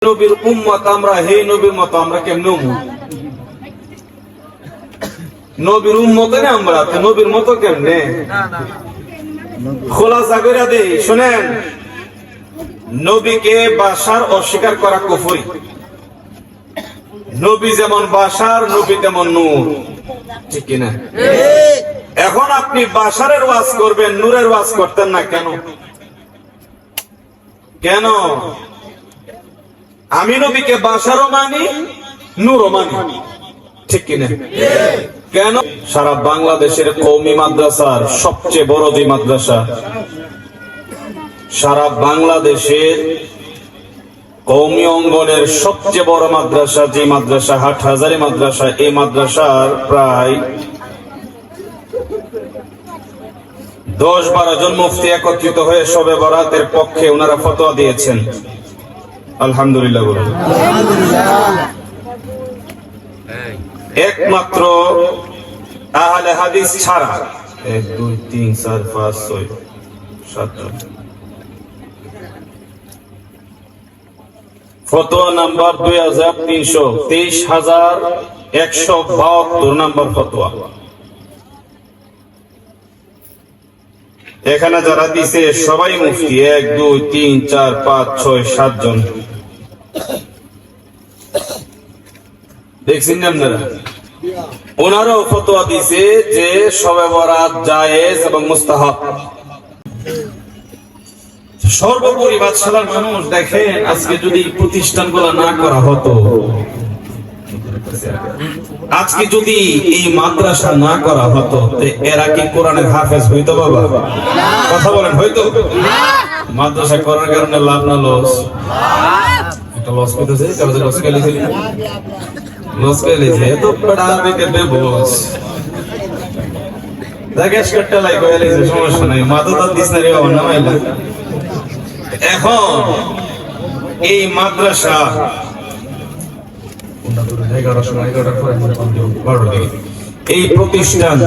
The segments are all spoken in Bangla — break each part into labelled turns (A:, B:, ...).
A: নবীর উম্মত আমরা, হে নবীর মত আমরা কেমন নবীর উম্মত না আমরা, তো নবীর মতো কেমনে খোলাসা করে দেই শুনেন। নবীকে বাশার অস্বীকার করা কুফরি। নবী যেমন বাশার, নবী তেমন নূর, ঠিক কিনা? এখন আপনি বাশারের ওয়াজ করবেন, নূরের ওয়াজ করতেন না কেন? কেন? আমি নবীকে বাশারও মানি, নূরও মানি, ঠিক কিনা? কেন? সারা বাংলাদেশের কওমি মাদ্রাসার সবচেয়ে বড় যে মাদ্রাসা, সারা বাংলাদেশের কওমি অঙ্গনের সবচেয়ে বড় মাদ্রাসা যে মাদ্রাসা, হাটহাজারী মাদ্রাসা, এই মাদ্রাসার প্রায় 10-12 জন মুফতি একত্রিত হয়ে শবে বরাতের পক্ষে ওনারা ফতোয়া দিয়েছেন। আলহামদুলিল্লাহ বলুন। একমাত্র আহলে হাদিস ছাড়া 1 2 3 4 5 6 7 ফতোয়া নাম্বার 23,172 নাম্বার ফতোয়া। এখানে যারা দিছে সবাই মুফতি, 1 2 3 4 5 6 7 জন। দেখছেন আপনারা? ওনারাও ফতোয়া দিছে যে শবে বরাত জায়েজ এবং মুস্তাহাব। সর্বোপরি বাদশালার মানুষ দেখেন, আজকে যদি প্রতিষ্ঠানগুলো না করা হতো, আজকে যদি এই মাদ্রাসা না করা হতো, এরা কি কোরআনের হাফেজ হইতো? বাবা কথা বলেন, হইতো? মাদ্রাসা করার কারণে লাভ না লস? একটা লস করতেছে, কারো লস গেলেছে, লস গেলেছে এত বড় আবেগে বেবস জায়গা কাটতে লাগবে, এলেছে সমস্যা নাই, মাদ্রাসা দিস না রে বাবা, নামাইলা। এখন এই মাদ্রাসা এই প্রতিষ্ঠান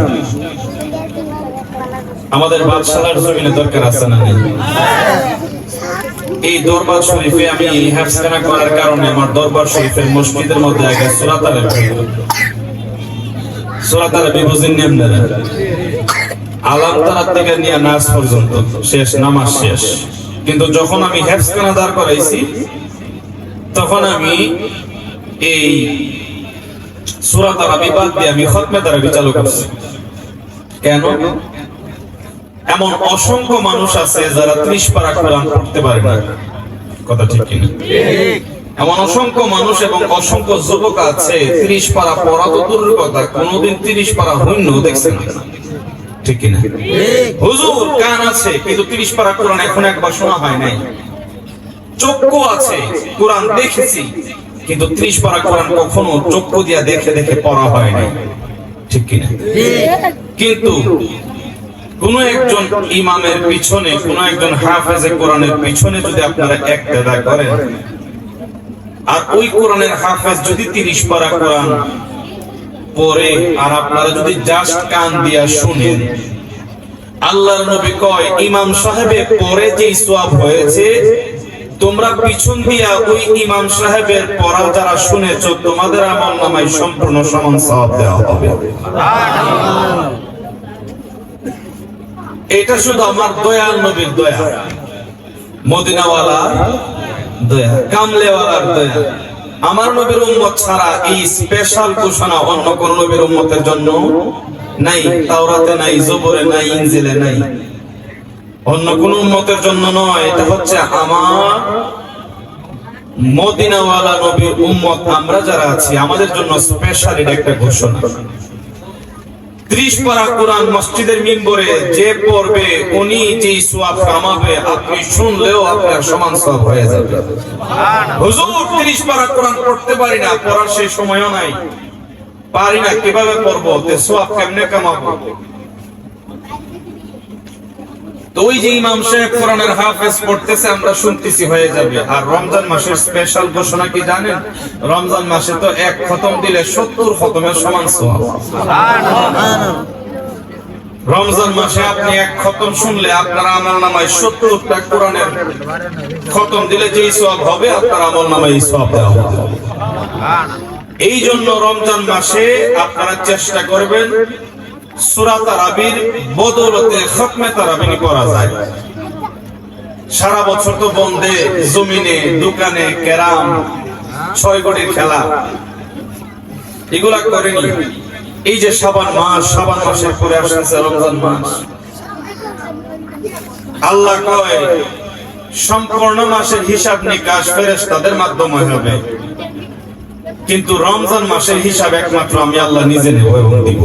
A: আমাদের বাদশালার জমিনে দরকার আছে না? এই দরবার শরীফে আমি হাফখানা করার কারণে আমার দরবার শরীফের মসজিদের মধ্যে আগে সূরাত আল বুঝেন নি আপনারা? আলাম তারা থেকে নিয়ে নাস পর্যন্ত শেষ, নামাজ শেষ। কিন্তু যখন আমি হাফখানা দাঁড় করাইছি, তখন আমি এই সূরাত আরবি বাদ দিয়ে আমি খতমে তারাবি চালু করছি। কেন? এমন অসংখ্য মানুষ আছে যারা 30 পারা কোরআন পড়তে পারে না, কথা ঠিক কিনা? এমন অসংখ্য মানুষ এবং অসংখ্য যুবক আছে 30 পারা পড়া তো দূরের কথা, কোনোদিন 30 পারা হইন্য দেখছেন না, ঠিক কিনা? হুজুর কান আছে কিন্তু 30 পারা কোরআন এখন একবার শোনা হয় নাই। চক্ষু আছে, কোরআন দেখেছি, কিন্তু 30 পারা কোরআন কখনো চক্ষু দিয়া দেখে দেখে পড়া হয় নাই, ঠিক কিনা? কিন্তু কোন একজন ইমামের পিছনে, কোন একজন হাফেজে কোরআনের পিছনে যদি আপনারা ইক্তেদা করেন, আর ওই কোরআনের হাফেজ যদি 30 পারা কোরআন পড়ে আর আপনারা যদি জাস্ট কান দিয়া শুনেন, আল্লাহর নবী কয় ইমাম সাহেবে পড়ে যে সওয়াব হয়েছে, তোমরা পিছন দিয়া ওই ইমাম সাহেবের পড়া যারা শুনেছো, তোমাদের আমলনামায় সম্পূর্ণ সমান সওয়াব দেওয়া হবে। এটা শুধু আমার দয়াল নবীর দয়া, মদিনাওয়ালার দয়া, কামলেওয়ালার দয়া। আমার নবীর উম্মত ছাড়া এই স্পেশাল ঘোষণা অন্য কোন নবীর উম্মতের জন্য নাই, তাওরাতে নাই, জবুরে নাই, ইনজিলে নাই, অন্য কোন উম্মতের জন্য নয়। এটা হচ্ছে আমার মদিনাওয়ালা নবীর উম্মত আমরা যারা আছি, আমাদের জন্য স্পেশাল এটা একটা ঘোষণা। 30 পারা কোরআন মসজিদের মিম্বরে যে পড়বে, উনি যে সওয়াব কামাবে, আপনি শুনলেও আপনার সমান সওয়াব হয়ে যাবে। হুজুর 30 পারা কোরআন পড়তে পারি না, পড়ার সেই সময়ও নাই, পারি না, কিভাবে পড়বো, তে সওয়াব কেমনে কামাবো? তো ওই যে ইমাম সাহেব কোরআনের হাফেজ পড়তেছে, আমরা শুনতেছি, হয়ে যাবে। আর রমজান মাসের স্পেশাল ঘোষণা কি জানেন? রমজান মাসে তো 1 খতম দিলে 70 খতমের সমান সওয়াব। রমজান মাসে আপনি এক খতম শুনলে আপনার আমলনামায় 70টা কোরআনের খতম দিলে যেই সওয়াব হবে আপনার আমলনামায় এই সওয়াব দেওয়া হবে। এই জন্য রমজান মাসে আপনারা চেষ্টা করবেন সূরা তারাবির বদৌলতে খতমে তারাবি করা যায়। সারা বছর তো বন্ধে জমিনে দোকানে ক্যারাম 6 কোটির খেলা এগুলা করেনি। এই যে শাবান মাসের পরে আসছে রমজান মাস, আল্লাহ কয় সম্পূর্ণ মাসের হিসাব নিকাশ ফেরেশতাদের মাধ্যমে হবে, কিন্তু রমজান মাসের হিসাব একমাত্র আমি আল্লাহ নিজে নেব এবং দিব।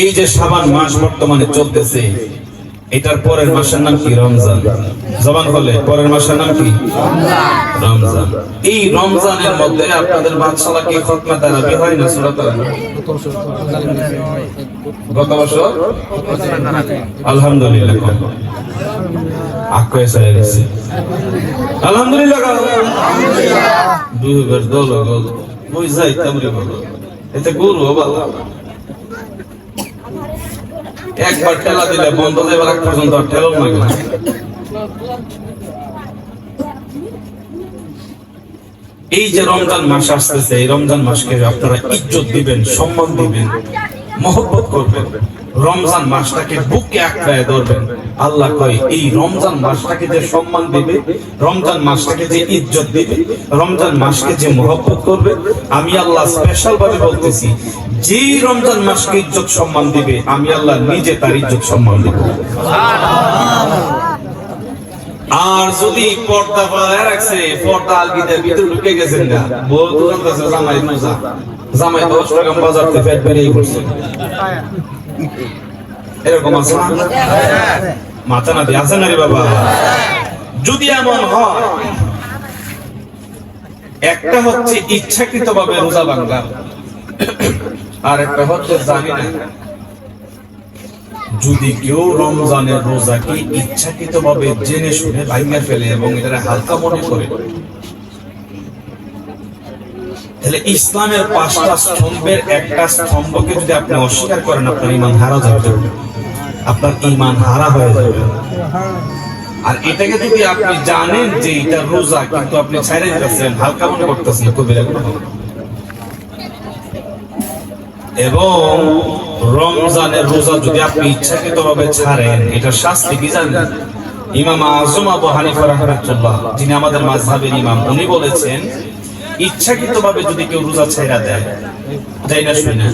A: এই যে শাবান মাস বর্তমানে চলতেছে, এটার পরের মাসের নাম কি? রমজান। জবান বলে পরের মাসের নাম কি? রমজান। এই রমজানের মধ্যে আপনাদের বাদশালা কি খতমে তারাবি হয় না? সূরা তারাবি গত বছর আলহামদুলিল্লাহ আকয়ে সাইয়ে গেছে আলহামদুলিল্লাহ দুইবার দল গল ওই যাই তামরি বলো এতে গুরু বাবা একবার ঠেলা দিলে বন্ধ দেবার আগ পর্যন্ত ঠেলাও না। এই যে রমজান মাস আসতেছে, এই রমজান মাসকে আপনারা ইজ্জত দিবেন, সম্মান দিবেন, মহব্বত করবেন, রমজান মাসটাকে বুকে আঁকড়ায় ধরবেন। আল্লাহ কয় এই রমজান মাসটাকে যে সম্মান দিবে, রমজান মাসটাকে যে ইজ্জত দিবে, রমজান মাসকে যে মহব্বত করবে, আমি আল্লাহ স্পেশাল ভাবে বলতেছি, যে রমজান মাসকে ইজ্জত সম্মান দিবে আমি আল্লাহ নিজে তার ইজ্জত সম্মান দিব। আর যদি পর্দা ফেলায় রাখছে, পর্দা আলগিতে ভিতরে ঢুকে গেছেন না, বউ তো জানতেছে জামাই মোজা, জামাই 10 টাকা বাজার থেকে পেট বেরিয়ে পড়ছে, এরকম আছে না? মাথা না দিয়ে আছে না রে বাবা? যদি এমন হয়, একটা হচ্ছে ইচ্ছাকৃত ভাবে রোজা ভাঙা, আর একটা হচ্ছে জানি না। যদি কেউ রমজানের রোজাকে ইচ্ছাকৃত ভাবে জেনে শুনে ভাঙা ফেলে এবং এটা হালকা মনে করে, তাহলে ইসলামের 5টা স্তম্ভের একটা স্তম্ভকে যদি আপনি অস্বীকার করেন, আপনার ঈমান হারা যাবে, আপনার ঈমান হারা হয়ে যাবে। আর এটাকে যদি আপনি জানেন যে এটা রোজা, কিন্তু আপনি ছাইড়া দিতেছেন, হালকা মনে করতেছেন, কবিরা গুনাহ। এবং রমজানের রোজা যদি আপনি ইচ্ছাকৃতভাবে ছাড়েন, এটা শাস্তি কি জানেন? ইমাম আযম আবু হানিফা রাহিমাহুল্লাহ, যিনি আমাদের মাযহাবের ইমাম, উনি বলেছেন ইচ্ছাকৃতভাবে যদি কেউ রোজা ছাইড়া দেয়, তাই না শুনে,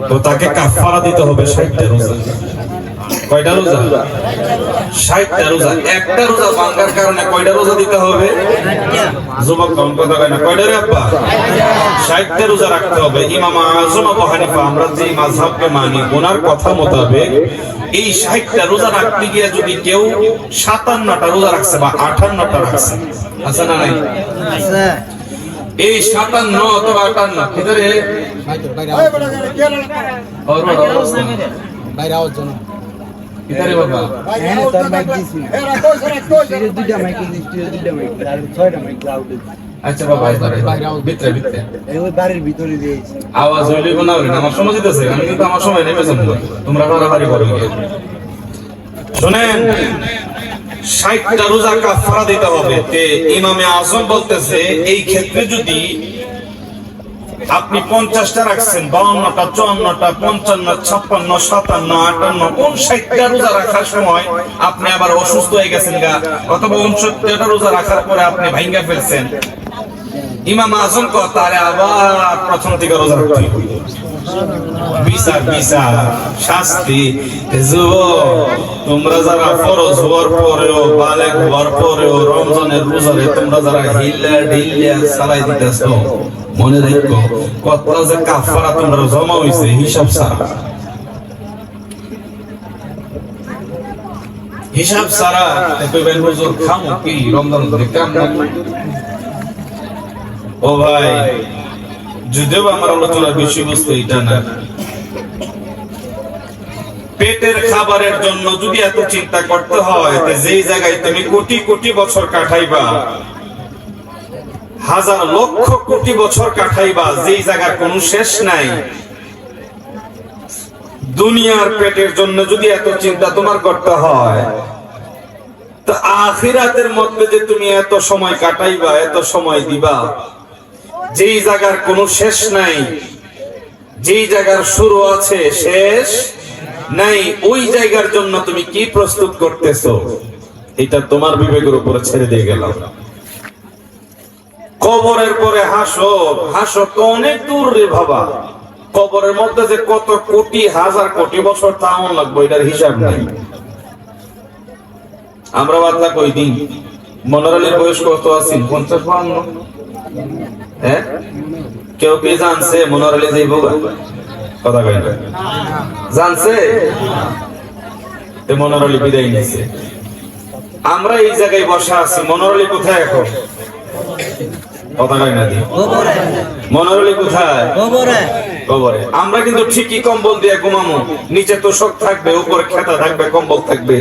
A: তো তাকে কাফারা দিতে হবে 60টা রোজা। কয়টা রোজা? 60টা রোজা। একটা রোজা ভাঙার কারণে কয়টা রোজা দিতে হবে? যুবক কম কথা কয় না, কয়টা রে আব্বা? 60টা রোজা রাখতে হবে। ইমাম আযম আবু হানিফা, আমরা যে মাযহাবকে মানি, ওনার কথা মোতাবেক এই 60টা রোজা রাখতে গিয়ে যদি কেউ 57টা রোজা রাখছে বা 58টা রাখছে, আছে না নাই? আছে। এই 57 অথবা 58 ভিতরে বাইরে আওয়াজ জানো ইতারে বাবা তার মাইক দিছি দুইটা মাইক দিছি, দুইটা মাইক আর 6টা মাইক লাউড। আচ্ছা বাবা বাইরে আওয়াজ ভিতরে এই ওই বাড়ির ভিতরে দিয়েছি, আওয়াজ হইলে না হইলে আমার সময় দিতেছে, আমি কিন্তু আমার সময় নেমে যাব, তোমরা বাড়াবাড়ি করো। শুনেন, 60টা রোজা কাফারা দিতে হবে। তে ইমামে আযম বলতেছে এই ক্ষেত্রে যদি আপনি 50টা রাখছেন, 52টা, 54টা, 55, 56, 57, 58, 59টা রোজা রাখার সময় আপনি আবার অসুস্থ হয়ে গেছেন গা, অথবা 59টা রোজা রাখার পরে আপনি ভাঙ্গা ফেলছেন, ইমাম আযম তারে আবার প্রথম থেকে রোজা রাখতে হবে। বিচার শাস্তি। তোমরা যারা ফরজ হওয়ার পরেও, বালেগ হওয়ার পরেও রমজানের রোজারে তোমরা যারা হিল্লা ঢিল্লা চালাই দিতেছ, মনে রাখো কতটা যে কাফারা তোমরা জমা হইছে হিসাব ছাড়া। হিসাব ছাড়া কইবেন হুজুর খামু কি রমজান কাম না? ও ভাই, যদিও আমার আলোচনার বিষয়বস্তু এটা না, পেটের খাবারের জন্য যদি এত চিন্তা করতে হয়, যেই জায়গায় তুমি কোটি কোটি বছর কাটাইবা, হাজার লক্ষ কোটি বছর কাটাইবা, যেই জায়গার কোনো শেষ নাই। দুনিয়ার পেটের জন্য যদি এত চিন্তা তোমার করতে হয়, তো আখিরাতের মধ্যে যে তুমি এত সময় কাটাইবা, এত সময় দিবা, যেই জায়গার কোনো শেষ নাই, যেই জায়গার শুরু আছে শেষ নাই, ওই জায়গার জন্য তুমি কি প্রস্তুত করতেছো, এটা তোমার বিবেকের উপরে ছেড়ে দিয়ে গেলাম। কবরের পরে হাসর, হাসর তো অনেক দূর রে বাবা। কবরের মধ্যে যে কত কোটি হাজার কোটি বছর তাও লাগবে, এটার হিসাব নাই। আমরা বাদলা কই দিন মনোর আলীর বয়স কত আছেন? 50-52। হ্যাঁ, কেউ কি জানছে মনোর আলী যাইব? কথা কই না, জানছে? মনোর আলী বিদায় নিছে, আমরা এই জায়গায় বসা আছি। মনোর আলী কোথায় এখন? কথা কই না দি, মনোর আলী কোথায়? কবরে। আমরা কিন্তু ঠিকই কম্বল দিয়ে ঘুমামো, নিচে তোষক থাকবে, উপরে খেতা থাকবে, কম্বল থাকবে।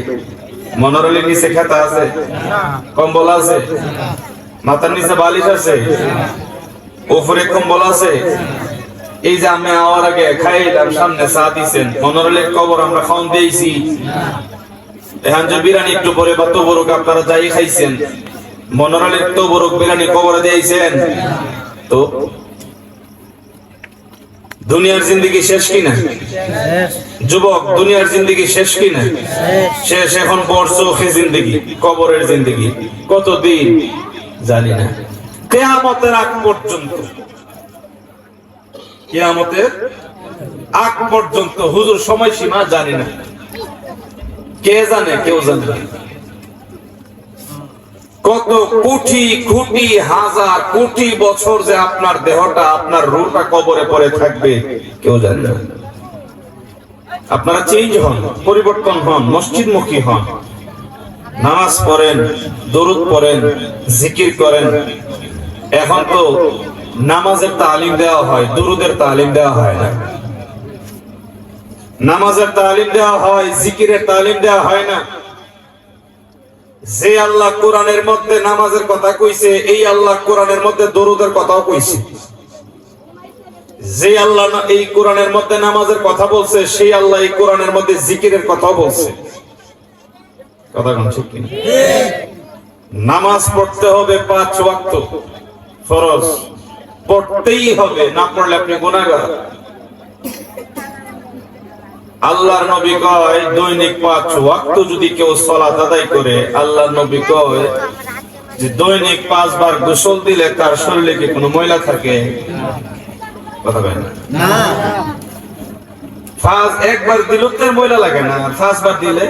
A: মনোর আলীর নিচে খেতা আছে, কম্বল আছে, মাথার নিচে বালিশ আছে, উপরে কম্বল আছে। এই যে আমি আওয়ার আগে খাইলাম, সামনে চা দিছেন, মনোর আলীর কবর আমরা খাওয়ান দিয়েছি। এখন যে বিরিয়ানি একটু পরে বা তবরক আপনারা যাই খাইছেন, মনোর আলীর তবরক বিরিয়ানি কবরে দিয়েছেন। তো দুনিয়ার জিন্দগি শেষ কিনা যুবক? দুনিয়ার জিন্দগি শেষ কিনা? শেষ। এখন বরচোখে জিন্দগি, কবরের জিন্দগি কতদিন জানি না। কিয়ামতের আগ পর্যন্ত, কিয়ামতের আগ পর্যন্ত হুজুর সময়সীমা জানি না, কে জানে? কেউ জানে না। কত কোটি কোটি হাজার কোটি বছর যে আপনার দেহটা, আপনার রূহটা কবরে পড়ে থাকবে, কেউ জানে না। আপনারা চেঞ্জ হন, পরিবর্তন হন, মসজিদমুখী হন, নামাজ পড়েন, দরুদ পড়েন, জিকির করেন। এখন তো নামাজের তালিম দেওয়া হয়, দরুদের তালিম দেওয়া হয় না। নামাজের তালিম দেওয়া হয়, জিকিরের তালিম দেওয়া হয় না। যে আল্লাহ কোরআনের মধ্যে নামাজের কথা কইছে, এই আল্লাহ কোরআনের মধ্যে দরুদের কথাও কইছে। যে আল্লাহ এই কোরআনের মধ্যে নামাজের কথা বলছে, সেই আল্লাহ এই কোরআনের মধ্যে জিকিরের কথাও বলছে। কথা কোন ঠিক কিনা? নামাজ পড়তে হবে 5 ওয়াক্ত ফরজ, পড়তেই হবে, না পড়লে আপনি গুনাহগার। আল্লাহর নবী কয় দৈনিক 5 ওয়াক্ত যদি কেউ সালাত আদায় করে, আল্লাহর নবী কয় যে দৈনিক 5 বার গোসল দিলে তার শরীরে কি কোনো ময়লা থাকে? কথা বলেন না। 5 একবার দিলে তার ময়লা লাগে না, 5 বার দিলে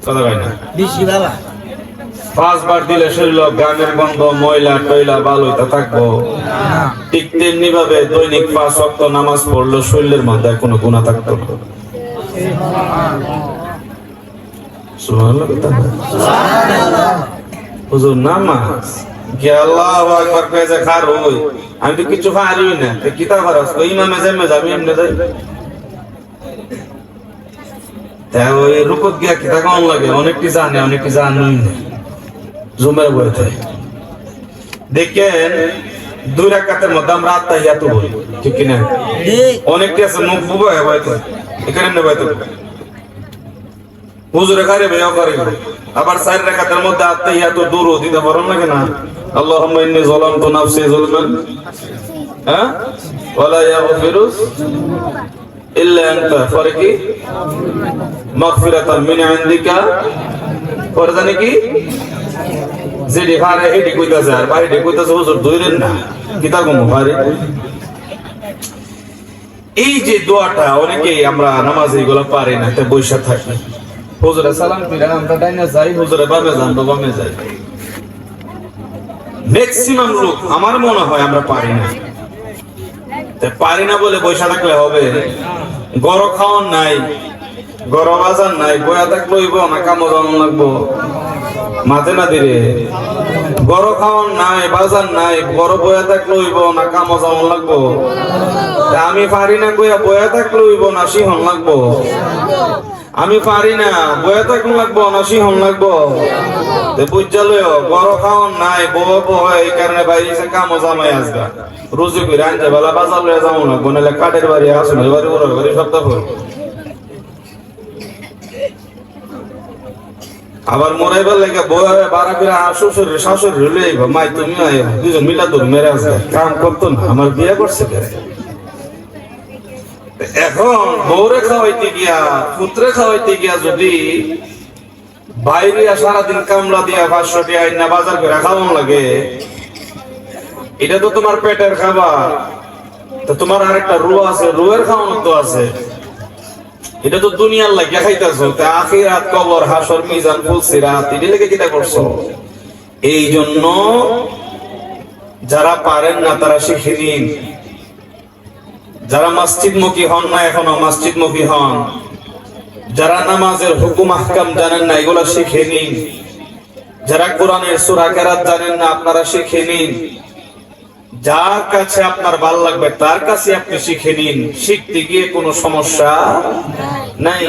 A: কথা বলেন না, বেশি বাবা। 5 বার দিলে শরীর গামের গন্ধ, ময়লা টয়লা বালুইতে থাকবো। ঠিক তেমনি ভাবে দৈনিক 5 ওয়াক্ত নামাজ পড়লো, শরীরের মধ্যে কোনো গুনাহ থাকতো না। সুবহানাল্লাহ। হুজুর নামাজ কি আল্লাহু আকবার কয়ে যে খার হই, আমি তো কিছু পারি না, কি তা খরচ কই ইমামে যাবে যাবে এমনি যাই। তাই ওই রুকুত গিয়া কি তা কোন লাগে, অনেকটি জানে অনেকটি জানেই না, জুমের বইতে দেখেন 2 রাকাতের মধ্যে আমরা আত্তাহিয়াতু বলি, ঠিক কি না? অনেকটি আছে মুখ বুবায় বইতে, এখানে না বইতে হুজুরে গারে বেয়া করে। আবার 4 রাকাতের মধ্যে আত্তাহিয়াতু দুরূদ দিতে পারেন না কেন? আল্লাহুম্মা ইন্নী যালামতু নাফসি যুলমান ওয়ালা ইয়াগফিরু ইল্লা আনতা ফারকি মাগফিরাতাম মিন ইনদিকা। পরে জানি কি যেটি পারে এটি কইতাছে, আর বাইরে কইতাছে হুজুর ধইরেন না, কিতা কম পারে। এই যে দোয়াটা অনেকেই আমরা নামাজে এগুলো পারি না, তাই বৈশা থাকি। হুজুরে সালাম ফিরা আমরা ডাইনে যাই, হুজুরে বামে যান তো বামে যাই। ম্যাক্সিমাম লোক আমার মনে হয় আমরা পারি না। তাই পারি না বলে বৈশা থাকলে হবে? গরো খাওয়ান নাই, গরো বাজার নাই, বয়া থাকলে হইব না, কামো জানান লাগবো মাঝে না দিলে। গরো খাওয়ান নাই, বাজার নাই, গরো বয়া থাকলে হইব না, কামো জানান লাগবো। আমি পারি না কইয়া বয়া থাকলে হইব না, সিহন লাগবো। আমি পারি না, বয়ে থাকুন লাগবো না সিহন লাগবো, বুঝালয় বড় খাওয়ান নাই, এই কারণে বাইরে কামো জামাই আসবা রুজু করে আনতে বেলা বাজার লয়ে যাবো না, বোনেলে কাঠের বাড়ি আসুন বাড়ি বড় বাড়ি সপ্তাহ আবার মরাইবার লাগে বয়ে বারা করে শ্বশুর শাশুড়ি হলে মাই তুমি দুজন মিলা তোর মেরে আসবে কাম করতো না, আমার বিয়ে করছে এখন বউরে খাওয়াইতে গিয়া পুত্রে খাওয়াইতে গিয়া যদি বাইরে সারাদিন কামলা দিয়া 500 টাকা আইনা বাজার করে খাওয়ান লাগে, এটা তো তোমার পেটের খাবার, তো তোমার আরেকটা রু আছে, রুয়ের খাওয়ানো তো আছে, এটা তো দুনিয়ার লাগিয়া খাইতেছো, আখিরাত কবর হাসর মিজান ফুলসিরাত এটা লেগে কিটা করছো। এই জন্য যারা পারেন না তারা শিখে নিন, যারা মসজিদমুখী হন না এখনো মসজিদমুখী হন, যারা নামাজের হুকুম আহকাম জানেন না এগুলা শিখে নিন, যারা কোরআনের সূরা কেরাত জানেন না আপনারা শিখে নিন, যার কাছে আপনার ভালো লাগবে তার কাছে আপনি শিখে নিন। শিখতে গিয়ে কোনো সমস্যা নাই,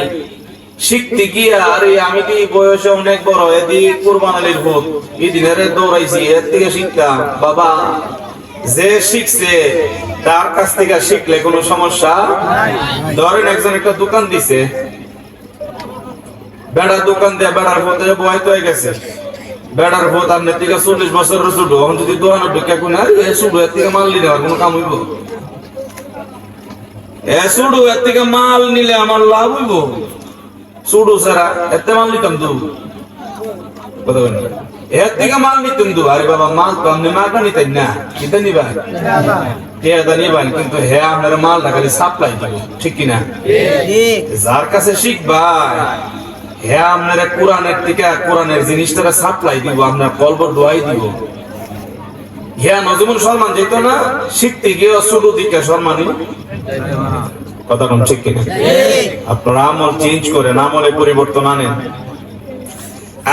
A: শিখতে গিয়ে আরে আমি কি বয়সে অনেক বড়, এদিকে কুরবান আলীর ভোট এদিনের দৌড়াইছি এর থেকে শিখতাম, বাবা যে শিখছে তার কাছ থেকে শিখলে কোনো সমস্যা। ধরেন একজন একটা দোকান দিছে, বেড়ার দোকান দিয়ে বেড়ার পথে বয়স হয়ে গেছে, বেড়ার পথ আপনার থেকে 40 বছরের ছোট, এখন যদি দোকানে ঢুকে কোন শুধু এর থেকে মাল নিলে আমার কোনো কাম হইব? শুধু এর থেকে মাল নিলে আমার লাভ হইব? শুধু সারা এতে মাল নিতাম তো কথা বলেন, এর থেকে মাল নিতাম তো। আরে বাবা মাল তো আপনি মালটা নিতেন না, কিতা নিবা টেয়াদা নিবেন, কিন্তু হ্যাঁ আপনার মালটা খালি সাপ্লাই দিব, ঠিক কিনা? যার কাছে শিখবা হ্যাঁ আপনারা কোরআনের থেকে কোরআনের জিনিসটা সাপ্লাই দিব, আপনার কলব দোয়াই দিব। হ্যাঁ নজমুল সলমান যেত না শিখতে গিয়ে ছোট দিকে সম্মানী কথা কোন ঠিক কিনা? আপনারা আমল চেঞ্জ করেন, আমলে পরিবর্তন আনেন।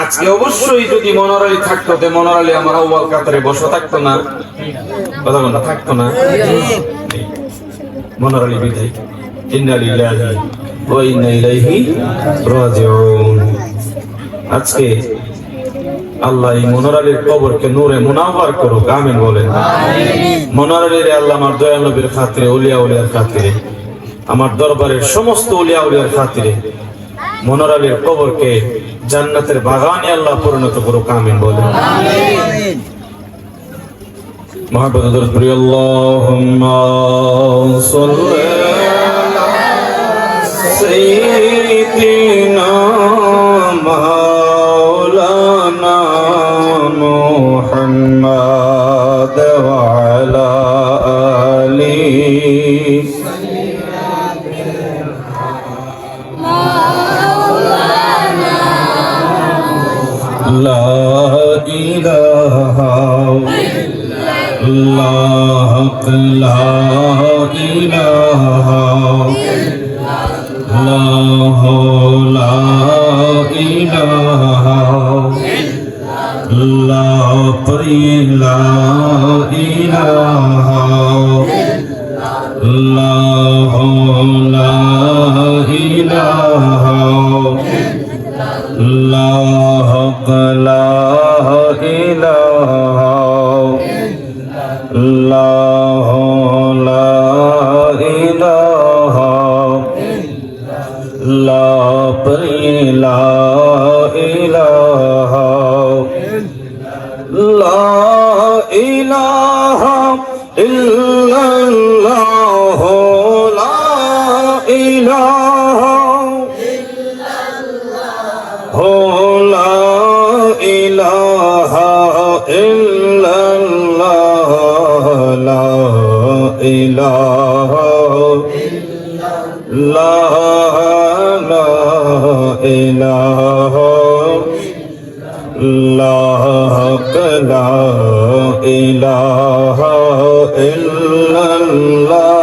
A: আজকে অবশ্যই যদি মনোর আলী থাকতো, মনোর আলী আমার আউয়াল কাতারে বসে থাকতো না, কথা কোনটা থাকতো না। মনোর আলী বিদায়, ইন্না লিল্লাহি ওয়া ইন্না ইলাইহি রাজিউন। আজকে আল্লাহ এই মনোর আলীর কবরকে নূরে মুনাওয়ার করুক, আমিন বলেন। মনোর আলীর আল্লাহ আমার দয়াল নবীর খাতিরে, ওলিয়া উলিয়ার খাতিরে, আমার দরবারের সমস্ত ওলিয়া উলিয়ার খাতিরে মনোর আলীর কবরকে জান্নাতের বাগানে আল্লাহ পরিণত করুক, আমিন বলেন। মুহাব্বত দরুদ পড়ি, আল্লাহুম্মা সাল্লি সাইয়্যিদিনা মাওলানা মুহাম্মাদ ওয়া আলা আলিহি লা ইলাহা ইল্লাল্লাহ, লা ইলাহা ইল্লাল্লাহ, লা ইলাহা ইল্লাল্লাহ, লা ইলাহা ইল্লাল্লাহ, লা ইলাহা ইল্লাল্লাহ, লা ইলাহা ইল্লাল্লাহ, লা ইলাহা ইল্লাল্লাহ, লা ইলাহা লা ইলাহা ইল্লাল্লাহ, লা ইলাহা লা ইলাহা ইল্লাল্লাহ, লা ইলাহা লা ইলাহা লা ইলাহা ইল্লাল্লাহ।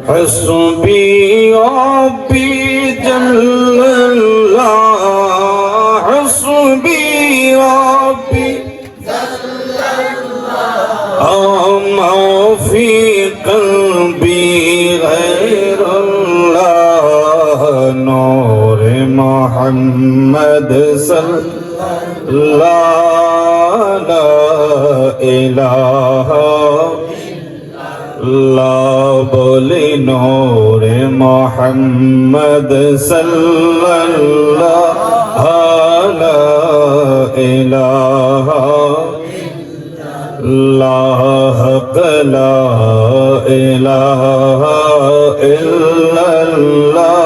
A: হাসবি রাব্বি জাল্লাল্লাহ, হাসবি রাব্বি জাল্লাল্লাহ, মা ফি কলবি মুহাম্মদ সাল্লাল্লাহু লা ইলাহা ইল্লাল্লাহ বলি নূরে মুহাম্মদ সাল্লাল্লাহু লা ইলাহা ইল্লাল্লাহ লা ইলাহা ইল্লাল্লাহ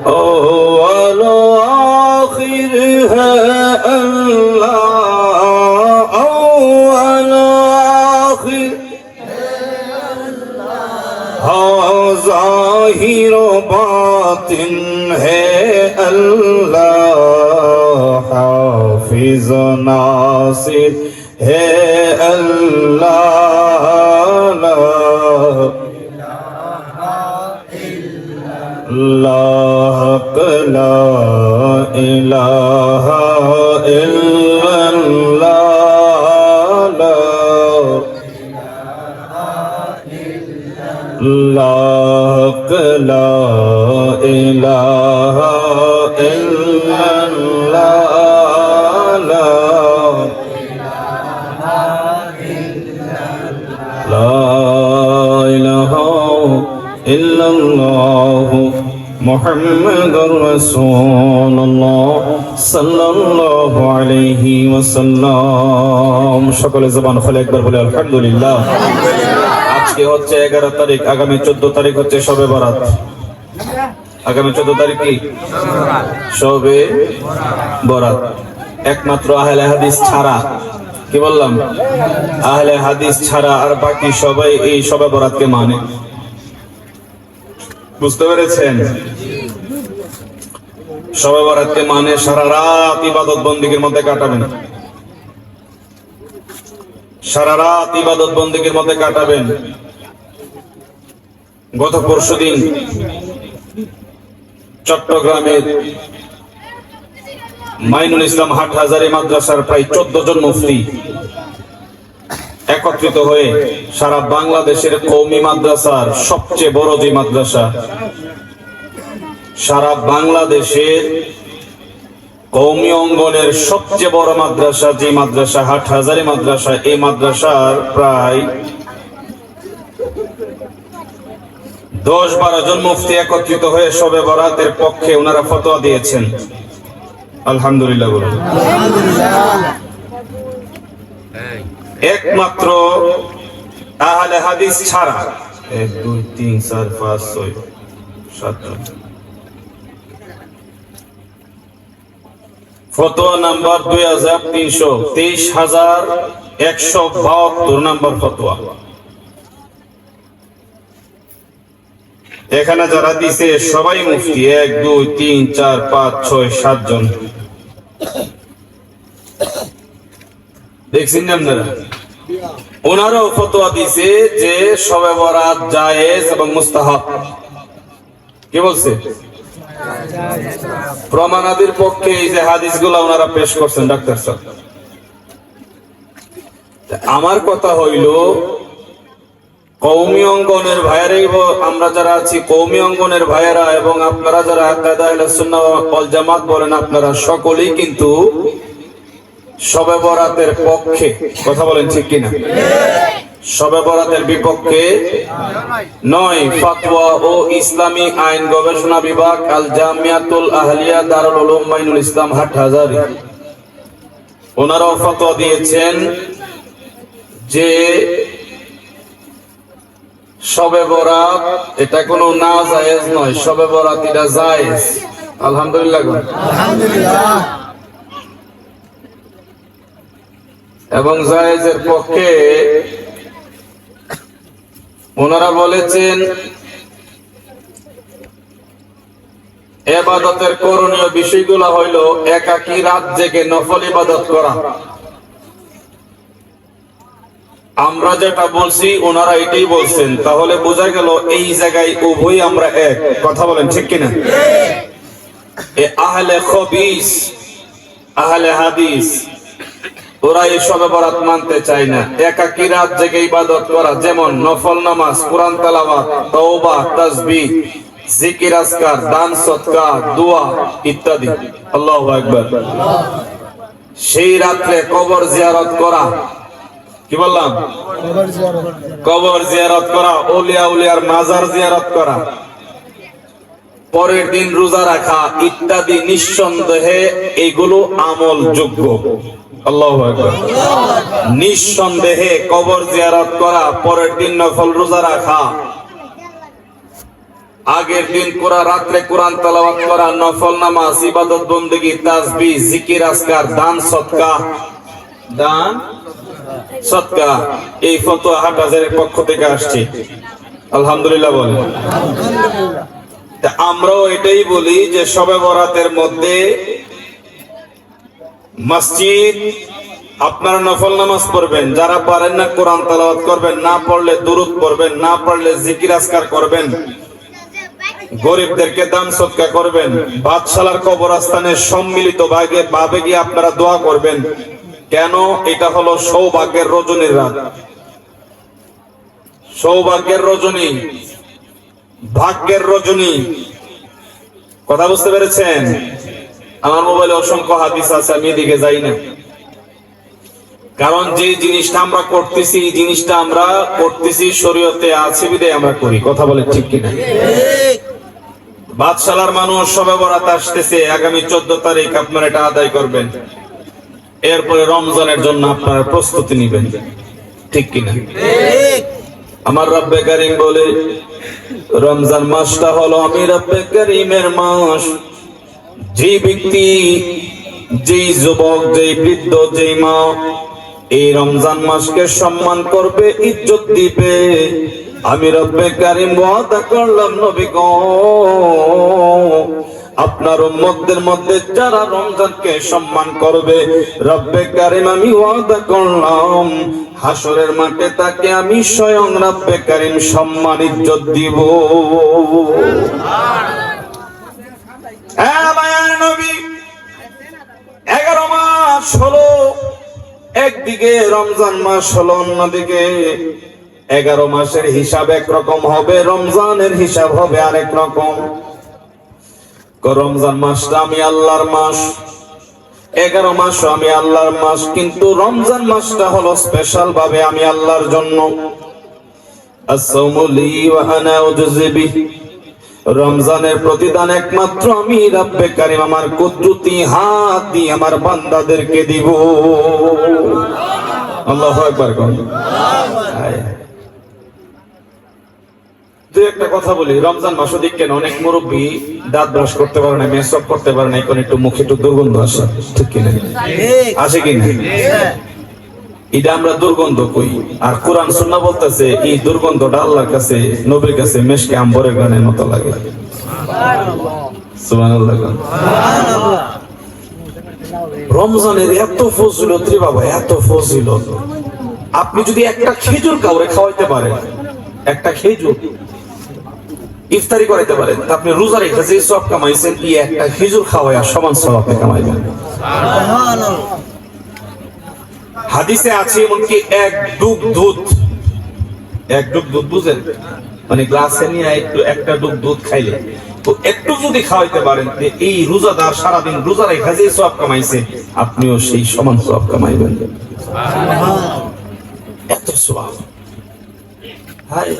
A: أول آخر ہے اللہ أول آخر ہاں ظاہر و باطن ہے اللہ حافظ و ناصر ہے اللہ لا إله إلا الله لا إله إلا الله لا إله إلا الله محمد رسول الله صلى الله عليه وسلم সকলে জবান খুলে একবার বলে আলহামদুলিল্লাহ। আজকে হচ্ছে 11 তারিখ, আগামী 14 তারিখ হচ্ছে শবে বরাত। আগামী 14 তারিখ কি শবে বরাত। একমাত্র আহলে হাদিস ছাড়া, কি বললাম, আহলে হাদিস ছাড়া আর বাকি সবাই এই শবে বরাতকে মানে। বুঝতে পেরেছেন? শবে বরাতকে মানে সারা রাত ইবাদত বন্দেগীর মধ্যে কাটাবেন, সারা রাত ইবাদত বন্দেগীর মধ্যে কাটাবেন। গত পরশুদিন চট্টগ্রামের মাইনুল ইসলাম হাটহাজারী মাদ্রাসার প্রায় 14 জন মুফতি একত্রিত হয়ে সারা বাংলাদেশের কওমি মাদ্রাসার সবচেয়ে বড় যে মাদ্রাসা, সারা বাংলাদেশের কওমি অঙ্গনের সবচেয়ে বড় মাদ্রাসা যে মাদ্রাসা হাটহাজারী মাদ্রাসা, এই মাদ্রাসার প্রায় 10-12 জন মুফতি একত্রিত হয়ে শবে বরাতের পক্ষে ওনারা ফতোয়া দিয়েছেন। আলহামদুলিল্লাহ বলুন। একমাত্র আহলে হাদিস ছাড়া 1 2 3 4 5 6 7 ফতোয়া নাম্বার 233172 নাম্বার ফতোয়া। এখানে যারা দিছে সবাই মুফতি, 1 2 3 4 5 6 7 জন। দেখছেন আপনারা, ওনারাও ফতোয়া দিছে যে শবে বরাত জায়েজ এবং মুস্তাহাব। কি বলছে? প্রমাণাদির পক্ষে এই যে হাদিসগুলো ওনারা পেশ করছেন ডাক্তার স্যার। আমার কথা হইল, কওমি অঙ্গনের ভাইয়েরাই, আমরা যারা আছি কওমি অঙ্গনের ভাইয়েরা এবং আপনারা যারা আকিদা আহলে সুন্নাহ ওয়াল জামাত বলেন, আপনারা সকলেই কিন্তু শবে বরাতের পক্ষে। কথা বলেন ঠিক কিনা? শবে বরাতের বিপক্ষে নয়। ফাতওয়া ও ইসলামী আইন গবেষণা বিভাগ, আল জামিয়াতুল আহলিয়া, দারুল উলুম মাইনুল ইসলাম হাটহাজারী, ওনারাও ফতোয়া দিয়েছেন যে শবে বরাত এটা কোনো না জায়েজ নয়, শবে বরাত এটা জায়েজ। আলহামদুলিল্লাহ। আলহামদুলিল্লাহ। এবং জায়েজের পক্ষে ওনারা বলেছেন ইবাদতের করণীয় বিষয়গুলো হইল একাকী রাত জেগে নফল ইবাদত করা। আমরা যেটা বলছি ওনারা এটাই বলছেন, তাহলে বোঝা গেল এই জায়গায় উভয় আমরা এক। কথা বলেন ঠিক কিনা? আহলে খবিস, আহলে হাদিস ওরা এই শবে বরাত মানতে চায় না। একাকী রাত জেগে ইবাদত করা, যেমন নফল নামাজ, কোরআন তেলাওয়াত, তওবা, তাসবিহ, জিকির, আজকার, দান সদকা, দোয়া ইত্যাদি। আল্লাহু আকবার। সেই রাত্রে কবর জিয়ারত করা, কি বললাম? কবর জিয়ারত করা, ওলিয়া উলিয়ার মাজার জিয়ারত করা, পরের দিন রোজা রাখা ইত্যাদি নিঃসন্দেহে এগুলো আমল যোগ্য। আল্লাহু আকবার। নিঃসন্দেহে কবর জিয়ারত করা, পরের দিন নফল রোজা রাখা, আগের দিন রাত্রে কোরআন তেলাওয়াত করা, নফল নামাজ, ইবাদত বন্দেগী, তাসবিহ, জিকির, আজকার, দান সদকা, দান সদকা, এই ফতোয়া হাটহাজারের পক্ষ থেকে আসছে। আলহামদুলিল্লাহ বলেন। আমরাও এটাই বলি যে শবে বরাতের মধ্যে মসজিদ আপনারা নফল নামাজ পড়বেন, যারা পারেন না কোরআন তেলাওয়াত করবেন, না পড়লে দুরূদ পড়বেন, না পড়লে জিকির আজকার করবেন, গরিবদেরকে দান সদকা করবেন, বাদশালার কবরস্থানে সম্মিলিত ভাবে গিয়ে আপনারা দোয়া করবেন। কেন? এটা হলো সৌভাগ্যের রজনীর রাত, সৌভাগ্যের রজনী, ভাগ্যের রজনী। কথা বুঝতে পেরেছেন? আমার মোবাইলে অসংখ্য হাদিস আছে, আমি এদিকে যাই না, কারণ যে জিনিসটা আমরা করতেছি, এই জিনিসটা আমরা করতেছি শরীয়তে আছে বিধায় আমরা করি। কথা বলে ঠিক কিনা? বাদশালার মানুষ শবে বরাত আসতেছে, আগামী 14 তারিখ আপনারা এটা আদায় করবেন, এরপরে রমজানের জন্য আপনারা প্রস্তুতি নেবেন, ঠিক কিনা? আমার রব্বে কারীম বলে, রমজান মাসটা হলো আমি রব্বে কারীমের মাস। যে ব্যক্তি, যেই যুবক, যেই বৃদ্ধ, যেই মা এই রমজান মাসকে সম্মান করবে, ইজ্জত দিবে, আমি রব্বে কারীম ওয়াদা করলাম নবী গো, আপনার উম্মতদের মধ্যে যারা রমজানকে সম্মান করবে, রব্বে কারীম আমি ওয়াদা করলাম হাসরের মাঠে তাকে আমি স্বয়ং রব্বে কারীম সম্মান ইজ্জত দিব। হ্যাঁ মায়ার নবী, 11 মাস হলো, একদিকে রমজান মাস হলো, অন্যদিকে 11 মাসের হিসাব একরকম হবে, রমজানের হিসাব হবে আরেক রকম। রমজান মাসটা আমি আল্লাহর মাস, 11 মাস আমি আল্লাহর মাস, কিন্তু রমজান মাসটা হলো স্পেশাল ভাবে আমি আল্লাহর জন্য। আস-সাওমু লি ওয়া আনা উজজি বিহি, রমজানের প্রতিদান একমাত্র আমি রব্বে কারীম আমার কুদরতি হাত দিয়ে আমার বান্দাদেরকে দিব। আল্লাহু আকবার। দুই একটা কথা বলি, রমজান মাস অধিক কেন? অনেক মুরব্বী দাঁত ব্রাশ করতে পারে না, মেকআপ করতে পারে না, এখন একটু মুখে একটু দুর্গন্ধ আসে, ঠিক কিনা? আসে কিনা? এটা আমরা দুর্গন্ধ কই, আর কোরআন সুন্নাহ বলতেছে এই দুর্গন্ধটা আল্লাহর কাছে, নবীর কাছে মেশকে আম্বরের গানের মতো লাগে। সুবহানাল্লাহ। রমজানের এত ফজিলত রে বাবা, এত ফজিলত। আপনি যদি একটা খেজুর কাউরে খাওয়াইতে পারেন, একটা খেজুর ইফতারি করাইতে পারেন, আপনি রোজা রেখে যে সওয়াব কামাইছেন, এই একটা খেজুর খাওয়ায়া সমান সওয়াব আপনি কামাইবেন। সুবহানাল্লাহ। হাদিসে আছে এমনকি এক ডুব দুধ বুঝেন, মানে গ্লাসে নিয়ে একটা ডুব দুধ খাইলে, তো একটু যদি খাওয়াইতে পারেন, এই রোজাদার সারাদিন রোজা রেখে যে সওয়াব কামাইছে, আপনিও সেই সমান সওয়াব কামাইবেন। এত সওয়াব। হায়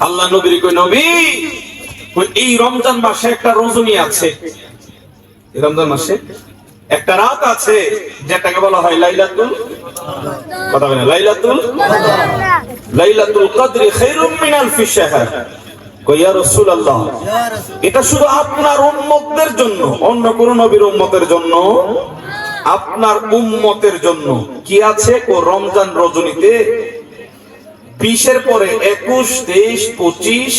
A: আল্লাহ নবীর কই, নবী এই রমজান মাসে একটা রজনী আছে, এই রমজান মাসে একটা রাত আছে যেটাকে বলা হয় লাইলাতুল, কথা বলেন, লাইলাতুল কদর খায়রুম মিন আলফি শাহর। কই ইয়া রাসূলুল্লাহ, এটা শুধু আপনার উম্মতদের জন্য, অন্য কোন নবীর উম্মতের জন্য, আপনার উম্মতের জন্য কি আছে? ও রমজান রজনীতে 20-এর পরে 21, 23, 25,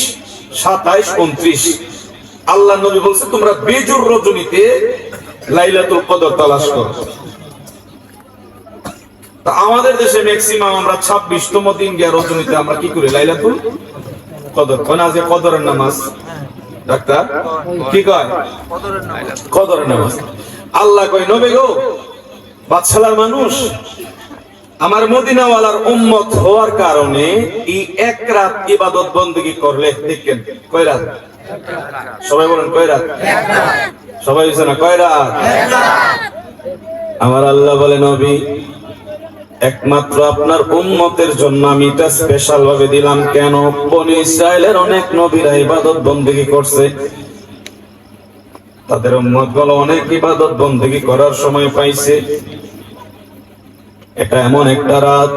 A: 27, 29 আল্লাহ নবী বলছে তোমরা বেজুর রজনীতে লাইলাতুল কদর তালাশ করো। তা আমাদের দেশে ম্যাক্সিমাম আমরা 26তম দিন গিয়ে রজনীতে আমরা কি করি? লাইলাতুল কদর। কোন আজকে কদরের নামাজ, ডাক্তার কি কয়? কদরের নামাজ। আল্লাহ কয় নবী গো, বাদশালার মানুষ আমার মদিনাওয়ালার উম্মত হওয়ার কারণে এই এক রাত ইবাদত বندگی করলে দেখেন কয় রাত? সবাই বলেন কয় রাত? সবাই বলেন না কয় রাত? আমার আল্লাহ বলে নবী একমাত্র আপনার উম্মতের জন্য আমি এটা স্পেশাল ভাবে দিলাম। কেন? বনি ইসরাইলের অনেক নবীরা ইবাদত বندگی করছে, তাদের উম্মতগুলো অনেক ইবাদত বندگی করার সময় পাইছে। এটা এমন একটা রাত,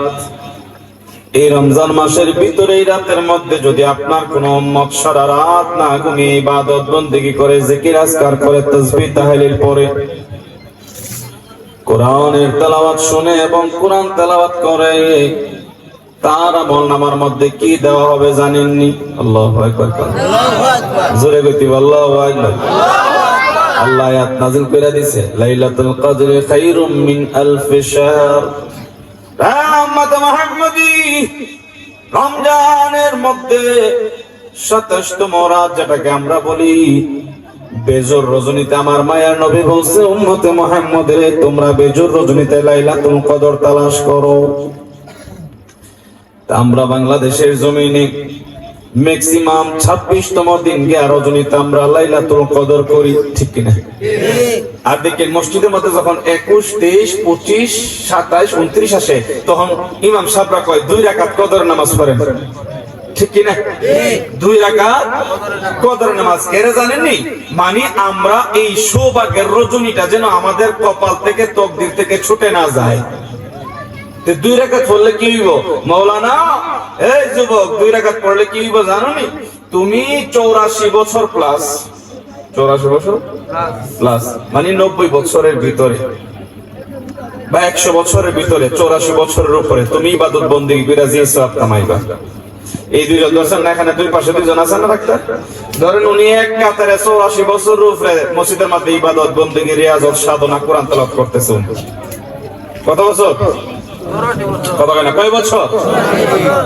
A: এই রমজান মাসের ভিতরে এই রাতের মধ্যে যদি আপনার কোন উম্মত সারা রাত না ঘুমিয়ে ইবাদত বندگی করে, জিকির আজকার করে, তাসবিহ তাহলিল পড়ে, কোরআনের তেলাওয়াত শুনে এবং কোরআন তেলাওয়াত করে, তার আমলনামার মধ্যে কি দেওয়া হবে জানেননি? আল্লাহু আকবার। জোরে গতি আল্লাহু আকবার। আল্লাহ আয়াত নাযিল করে দিয়েছে, লাইলাতুল কদরি খায়রুম মিন আলফি শাহর। রাহমাত মুহাম্মাদি রমজানের মধ্যে 27তম রাত যেটাকে আমরা বলি বেজর রজনীতে, আমার মায়ার নবী বলছে উম্মতে মুহাম্মদের তোমরা বেজর রজনীতে লাইলাতুল কদর তালাশ করো। আমরা বাংলাদেশের জমিনে ম্যাক্সিমাম 26তম দিন গিয়া রজনীতে আমরা লাইলাতুল কদর করি, ঠিক কিনা? আর দেখেন মসজিদের মধ্যে যখন 21, 23, 25, 27, 29 আসে তখন ইমাম সাহেবরা কয় 2 রাকাত কদর নামাজ পড়েন, ঠিক কিনা? 2 রাকাত কদর নামাজ কেন জানেননি? মানে আমরা এই সৌভাগ্যের রজনীটা যেন আমাদের কপাল থেকে তকদির থেকে ছুটে না যায়। 2 রাকাত পড়লে কি হইব? মাওলানা এই যুবক 2 রাকাত পড়লে কি হইব জানোনি? তুমি 84 বছর প্লাস, 84 বছর প্লাস মানে 90 বছরের ভিতরে বা 100 বছরের ভিতরে 84 বছরের উপরে তুমি ইবাদত বندگی করে যে সওয়াব কামাইবা। এই দুইজন দর্শন না, এখানে দুই পাশে দুইজন আছেন না ডাক্তার, ধরেন উনি এক কাতারে 84 বছর উপরে মসজিদের মধ্যে ইবাদত বندگی রিয়াজত সাধনা কোরআন তেলাওয়াত করতেছেন। কত বছর? কত কেন কয় বছর?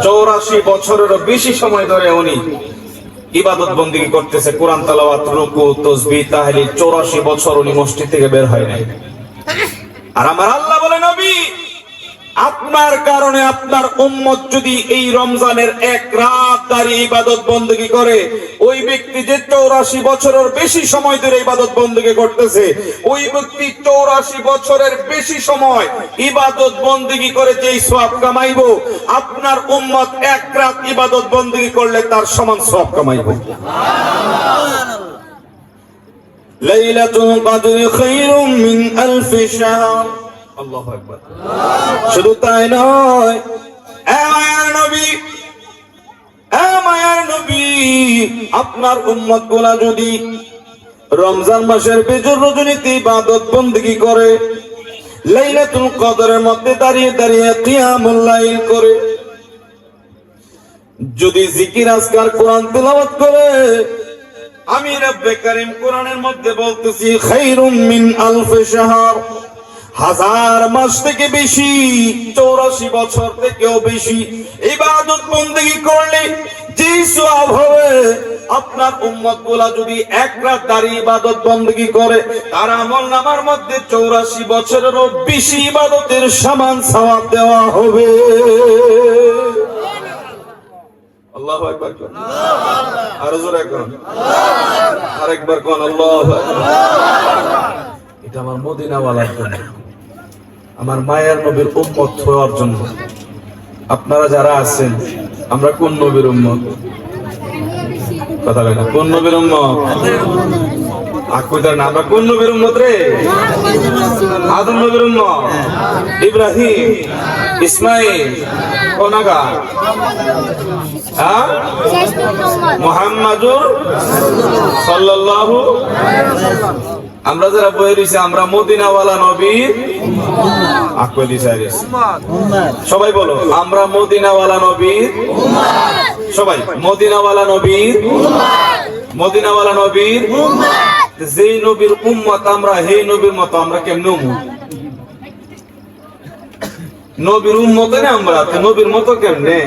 A: 84 বছরেরও বেশি সময় ধরে উনি ইবাদত বندگی করতেছে, কোরআন তেলাওয়াত, রুকু, তাসবিহ, তাহলিল। 84 বছর উনি মসজিদ থেকে বের হয় নাই। আর আমার আল্লাহ বলে নবী আপনার কারণে আপনার উম্মত যদি এই রমজানের এক রাত দাঁড়িয়ে ইবাদত বندگی করে, ওই ব্যক্তি যে 84 বছরের বেশি সময় ধরে ইবাদত বندگی করতেছে, ওই ব্যক্তি 84 বছরের বেশি সময় ইবাদত বندگی করে যেই সওয়াব কামাইবো, আপনার উম্মত এক রাত ইবাদত বندگی করলে তার সমান সওয়াব কামাইবো। লাইলাতুল কদরি খায়রুম মিন আলফি শাহর। আল্লাহু আকবার। শুধু তাই নয়, মায়ার নবী আপনার উম্মত গুলা যদি রমজান মাসের বেজর রজনীতে ইবাদত বندگی করে, লাইলাতুল কদরের মধ্যে দাঁড়িয়ে দাঁড়িয়ে কিয়ামুল লাইল করে, যদি জিকির আজকার কোরআন তেলাওয়াত করে, আমি রব্বে কারীম কোরআনের মধ্যে বলতেছি খায়রুম মিন আলফি শাহর, 1000 মাস থেকে বেশি, 84 বছর থেকেও বেশি ইবাদত বندگی করলে যে সওয়াব হবে, আপনার উম্মত গুলা যদি এক রাত দাঁড়িয়ে ইবাদত বندگی করে, তার আমলনামার মধ্যে 84 বছরেরও বেশি ইবাদতের সমান সওয়াব দেওয়া হবে। আল্লাহু আকবার। আর জোরে কোন, আরেকবার কোন আল্লাহু আকবার। এটা আমার মদিনাওয়ালার জন্য, আমার মায়ের নবীর উম্মত হওয়ার জন্য। আপনারা যারা আছেন, আমরা কোন নবীর উম্মত? কথা বলেন, কোন নবীর উম্মত? আমরা কোন নবীর উম্মত রে? আদম নবীর উম্মত, ইব্রাহিম, ইসমাইল, কোনাগা মুহাম্মাদুর সাল্লাল্লাহু আলাইহি ওয়াসাল্লাম। আমরা যারা বই রয়েছি আমরা মদিনাওয়ালা নবীর সবাই বলো, আমরা মদিনাওয়ালা নবীর, সবাই মদিনাওয়ালা নবীর, মদিনাওয়ালা নবীর যেই নবীর উম্মত আমরা, সেই নবীর মতো আমরা কেমনে নবীর উম্মত না, আমরা নবীর মতো কেমনে?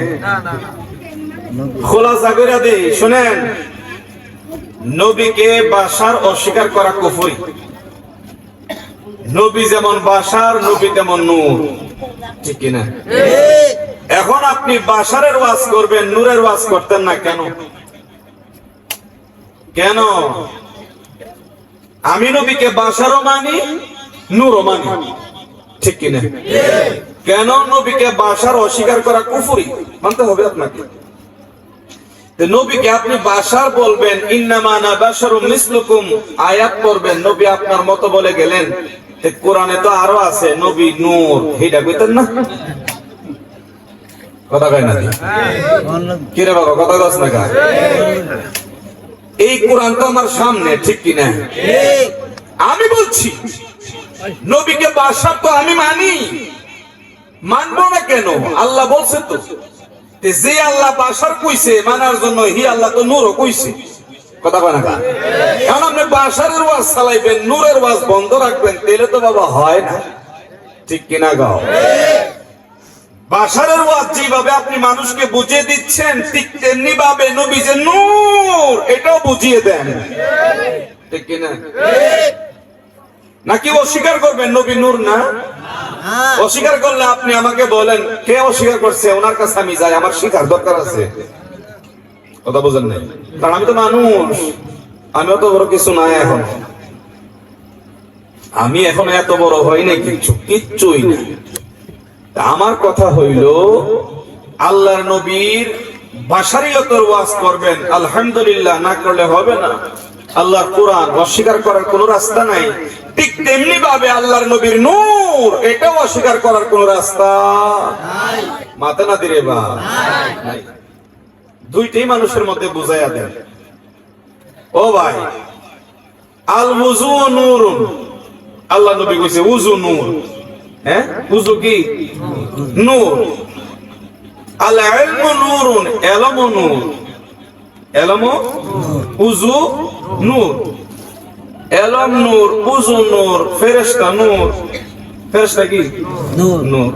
A: খোলাসা করে দেই, শুনেন, নবীকে বাসার অস্বীকার করা কুফরি। নবী যেমন বাশার, নবী তেমন নূর, ঠিক কিনা? এখন আপনি বাশারের ওয়াজ করবেন, নূরের ওয়াজ করতেন না কেন? কেন? আমি নবীকে বাশারও মানি, নূরও মানি, ঠিক কিনা? কেন? নবীকে বাশার অস্বীকার করা কুফরি, মানতে হবে আপনাকে। নবীকে আপনি বাশার বলবেন, ইন্নামা আনা বাশারুম মিসলুকুম, আয়াত পড়বেন, নবী আপনার মতো বলে গেলেন। কোরআনে তো আরো আছে নবী নূর, এটা কইতেন না? কথা কয় না কি রে বাবা, কথা কস না কা? এই কোরআন তো আমার সামনে, ঠিক কিনা? আমি বলছি নবীকে বাশার তো আমি মানি, মানবো না কেন? আল্লাহ বলছে তো, যে আল্লাহ বাশার কইছে মানার জন্য, হি আল্লাহ তো নূরও কইছে। কথা বলে না? এখন আপনি বাশারের ওয়াজ চালাইবেন, নূরের ওয়াজ বন্ধ রাখবেন, তাহলে তো বাবা হয় না, ঠিক কিনা গাও? বাশারের ওয়াজ যেভাবে আপনি মানুষকে বুঝিয়ে দিচ্ছেন, ঠিক তেমনি ভাবে নবী যে নূর এটাও বুঝিয়ে দেন, ঠিক কিনা? নাকি অস্বীকার করবেন নবী নূর না? অস্বীকার করলে আপনি আমাকে বলেন কে অস্বীকার করছে, ওনার কাছে আমি যাই, আমার শিখার দরকার আছে। কথা বোঝেন নাই? কারণ আমি তো মানুষ, আমিও তো বড় কিছু নাই এখন, আমি এখন এত বড় হই নাই, কিচ্ছুই না। আমার কথা হইল আল্লাহর নবীর বাশারিয়তের ওয়াজ করবেন, আলহামদুলিল্লাহ, না করলে হবে না। আল্লাহর কোরআন অস্বীকার করার কোন রাস্তা নাই, ঠিক তেমনি ভাবে আল্লাহর নবীর নূর এটাও অস্বীকার করার কোন রাস্তা নাই। মাথা না দিরে বা নাই, দুইটাই মানুষের মধ্যে বুঝাইয়া দেন। ও ভাই, আল ওযু নূরুন, আল্লাহ নবী কইছে ওযু নূর। হ্যাঁ, ওযু কি? নূর। আল ইলমু নূরুন, ইলমু নূর, ইলমু ওযু নূর, ইলম নূর, ওযু নূর, ফেরেশতা নূর। ফেরেশতা কি? নূর। নূর।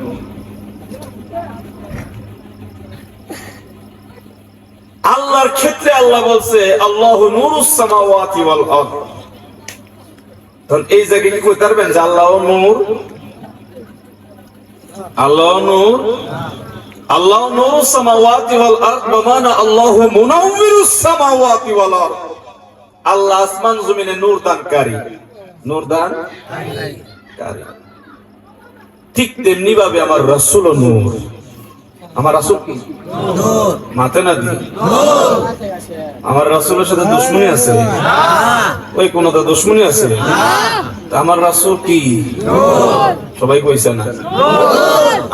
A: আল্লাহর ক্ষেত্রে আল্লাহ বলছে আল্লাহু নূরুস সামাওয়াতি ওয়াল আরদ। তখন এই জায়গায় কি কইতে পারবেন যে আল্লাহ নূর? আল্লাহ নূর, আল্লাহ নূরুস সামাওয়াতি ওয়াল আরদ, বমানা আল্লাহু মুনাওয়িরুস সামাওয়াতি ওয়াল আরদ। আল্লাহ আসমান জমিনে নূর দানকারী, নূর দানকারী। ঠিক তেমনি ভাবে আমার রাসূলও নূর। আমার রাসূল কি? নূর। মাতে না দি আমার রাসূলের সাথে দুশমনি আছে? ওই কোন তো দুশমনি আছে? আমার রাসূল কি? নূর। সবাই কইছে না?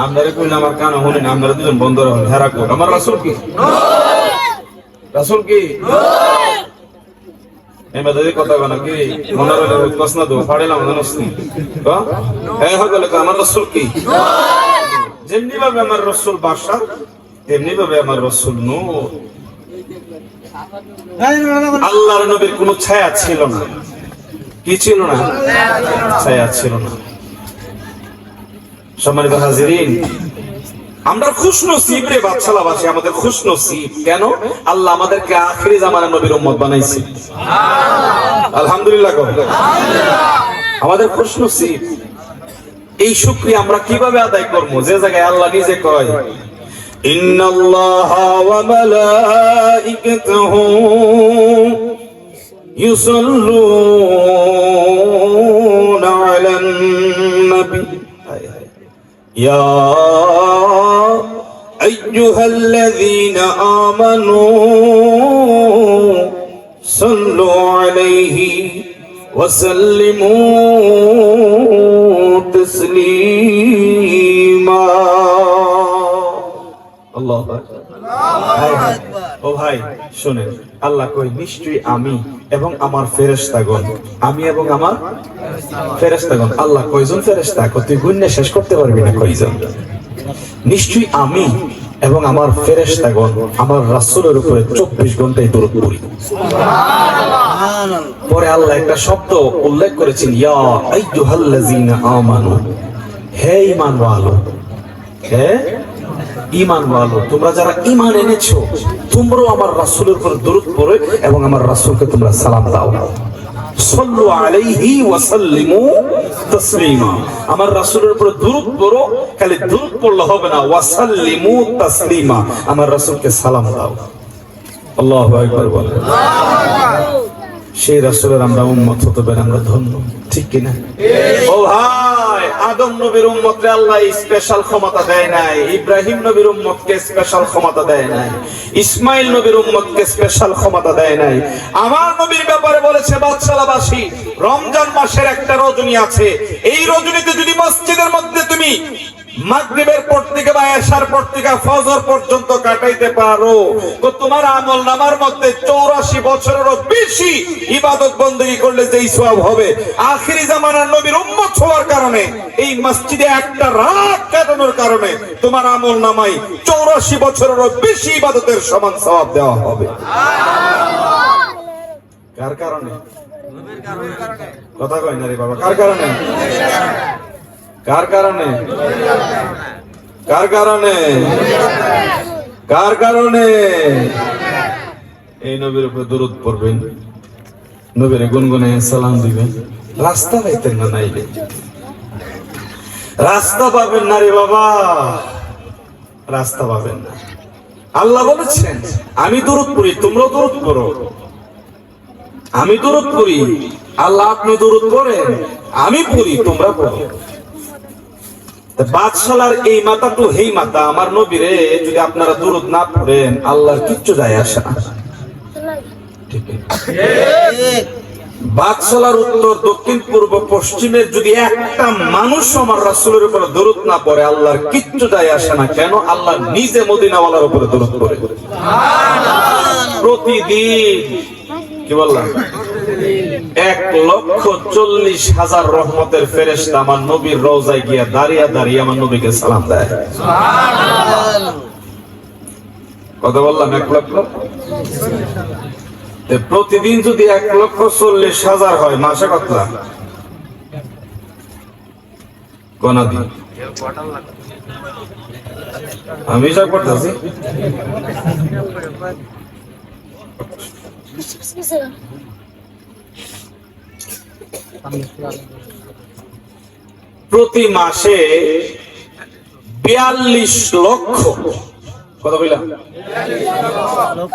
A: আমরারে কইলে আমার কানে শুনে না, আমরা দুজন বন্ধ রাখুন, হেরা কর। আমার রাসূল কি? নূর। রাসূল কি? নূর। এমদাদি কথা বলা কি মনে হলো প্রশ্ন তো ফাড়িলাম জানোসনি তো এই হলো আমার রাসূল কি? নূর। যেমনি ভাবে আমার রাসূল বাশার, তেমনি ভাবে আমার রাসূল নূর। আল্লাহর নবীর কোনো ছায়া ছিল না। কি ছিল না? ছায়া ছিল না। সম্মানিত হাজিরিন, আমরা খুশনসিব রে বাদশাহবাসী, আমাদের খুশনসিব। কেন? আল্লাহ আমাদেরকে আখিরি জামানার নবীর উম্মত বানাইছে। সুবহানাল্লাহ, আলহামদুলিল্লাহ। আমাদের খুশনসিব। এই শুকরিয়া আমরা কিভাবে আদায় করব? যে জায়গায় আল্লাহ নিজে কয় ইন্নাল্লাহা ওয়া মালাইকাতুহু ইউসাল্লুনা আলান নবী ইয়া আইয়ুহাল্লাযীনা আমানু সাল্লু আলাইহি ওয়া সাল্লিমু তাসলিমা। আল্লাহু আকবার। ও ভাই শুনেন, আল্লাহ কই নিশ্চয়ই আমি এবং আমার ফেরেশতাগণ, আমি এবং আমার ফেরেশতাগণ। আল্লাহ কয়জন ফেরেশতা? তুই গুণে শেষ করতে পারবি না কয়জন। নিশ্চয়ই আমি এবং আমার ফেরেশতাগণ আমার রাসূলের উপরে 24 ঘন্টায় দরুদ পড়ি। সুবহানাল্লাহ। পরে আল্লাহ একটা শব্দ উল্লেখ করেছেন, ইয়া আইয়ুহাল্লাযীনা আমানু, হে ঈমানওয়ালো, হে ঈমানওয়ালো, তোমরা যারা ঈমান এনেছো তোমরাও আমার রাসূলের উপর দরুদ পড়ো এবং আমার রাসূলকে তোমরা সালাম দাও। সাল্লু আলাইহি ওয়া সাল্লিমু তাসলিমা। আমার রাসূলের উপর দুরূদ পড়ো, খালি দুরূদ পড়লে হবে না, ওয়া সাল্লিমু তাসলিমা, আমার রাসূলকে সালাম দাও। আল্লাহু আকবার বলেন। সেই রাসূলের আমরা উম্মত হতে পারি, আমরা ধন্য, ঠিক কি না? ও ভাই, আদম নবীর উম্মতকে আল্লাহ স্পেশাল ক্ষমতা দেয় নাই, ইব্রাহিম নবীর উম্মতকে স্পেশাল ক্ষমতা দেয় নাই, ইসমাইল নবীর উম্মতকে স্পেশাল ক্ষমতা দেয় নাই। আমার নবীর ব্যাপারে বলেছে, বাদশাহবাসী, রমজান মাসের একটা রজনী আছে, এই রজনীতে যদি মসজিদের মধ্যে তুমি মাগরিবের পর থেকে বা এশার পর থেকে ফজর পর্যন্ত কাটাইতে পারো, তো তোমার আমলনামার মধ্যে 84 বছরেরও বেশি ইবাদত বندگی করলে যেই সওয়াব হবে, আখিরি জামানার নবীর উম্মত হওয়ার কারণে, এই মসজিদে একটা রাত কাটানোর কারণে তোমার আমলনামায় 84 বছরেরও বেশি ইবাদতের সমান সওয়াব দেওয়া হবে। কার কারণে? কথা কয় না রে বাবা, কার কারণে? কার কারণে? কার কারণে? কার কারণে? এই নবীর উপর দরুদ পড়বেন, নবীর গুনগুনে সালাম দিবেন, রাস্তা পাইতেন না, নাইলে রাস্তা পাবেন না রে বাবা, রাস্তা পাবেন না। আল্লাহ বলেছেন, আমি দরুদ পড়ি, তোমরাও দরুদ পড়ো। আমি দরুদ পড়ি, আল্লাহ আপনি দরুদ পড়েন, আমি পড়ি, তোমরা পড়ো। বাদশালার এই মাথা তো হেই মাথা, আমার নবীরে যদি আপনারা দরুদ না পড়েন, আল্লাহর কিচ্ছু যায় আসে না। বাদশালার উত্তর দক্ষিণ পূর্ব পশ্চিমের যদি একটা মানুষ আমার রাসূলের উপরে দরুদ না পড়ে, আল্লাহর কিচ্ছু যায় আসে না। কেন? আল্লাহ নিজে মদিনাওয়ালার উপরে দরুদ পড়ে প্রতিদিন। কি বললাম? 1,40,000 রহমতের ফেরেশতা আমার নবীর রওজায় গিয়া দাঁড়িয়ে দাঁড়িয়ে আমার নবীকে সালাম দেয়। কত বললাম? 1 লক্ষ। প্রতিদিন যদি 1,40,000 হয়, মাসে কত লাখ? কোনা দিন আমি যা করতেছি, প্রতি মাসে 42 লক্ষ। কত বললাম?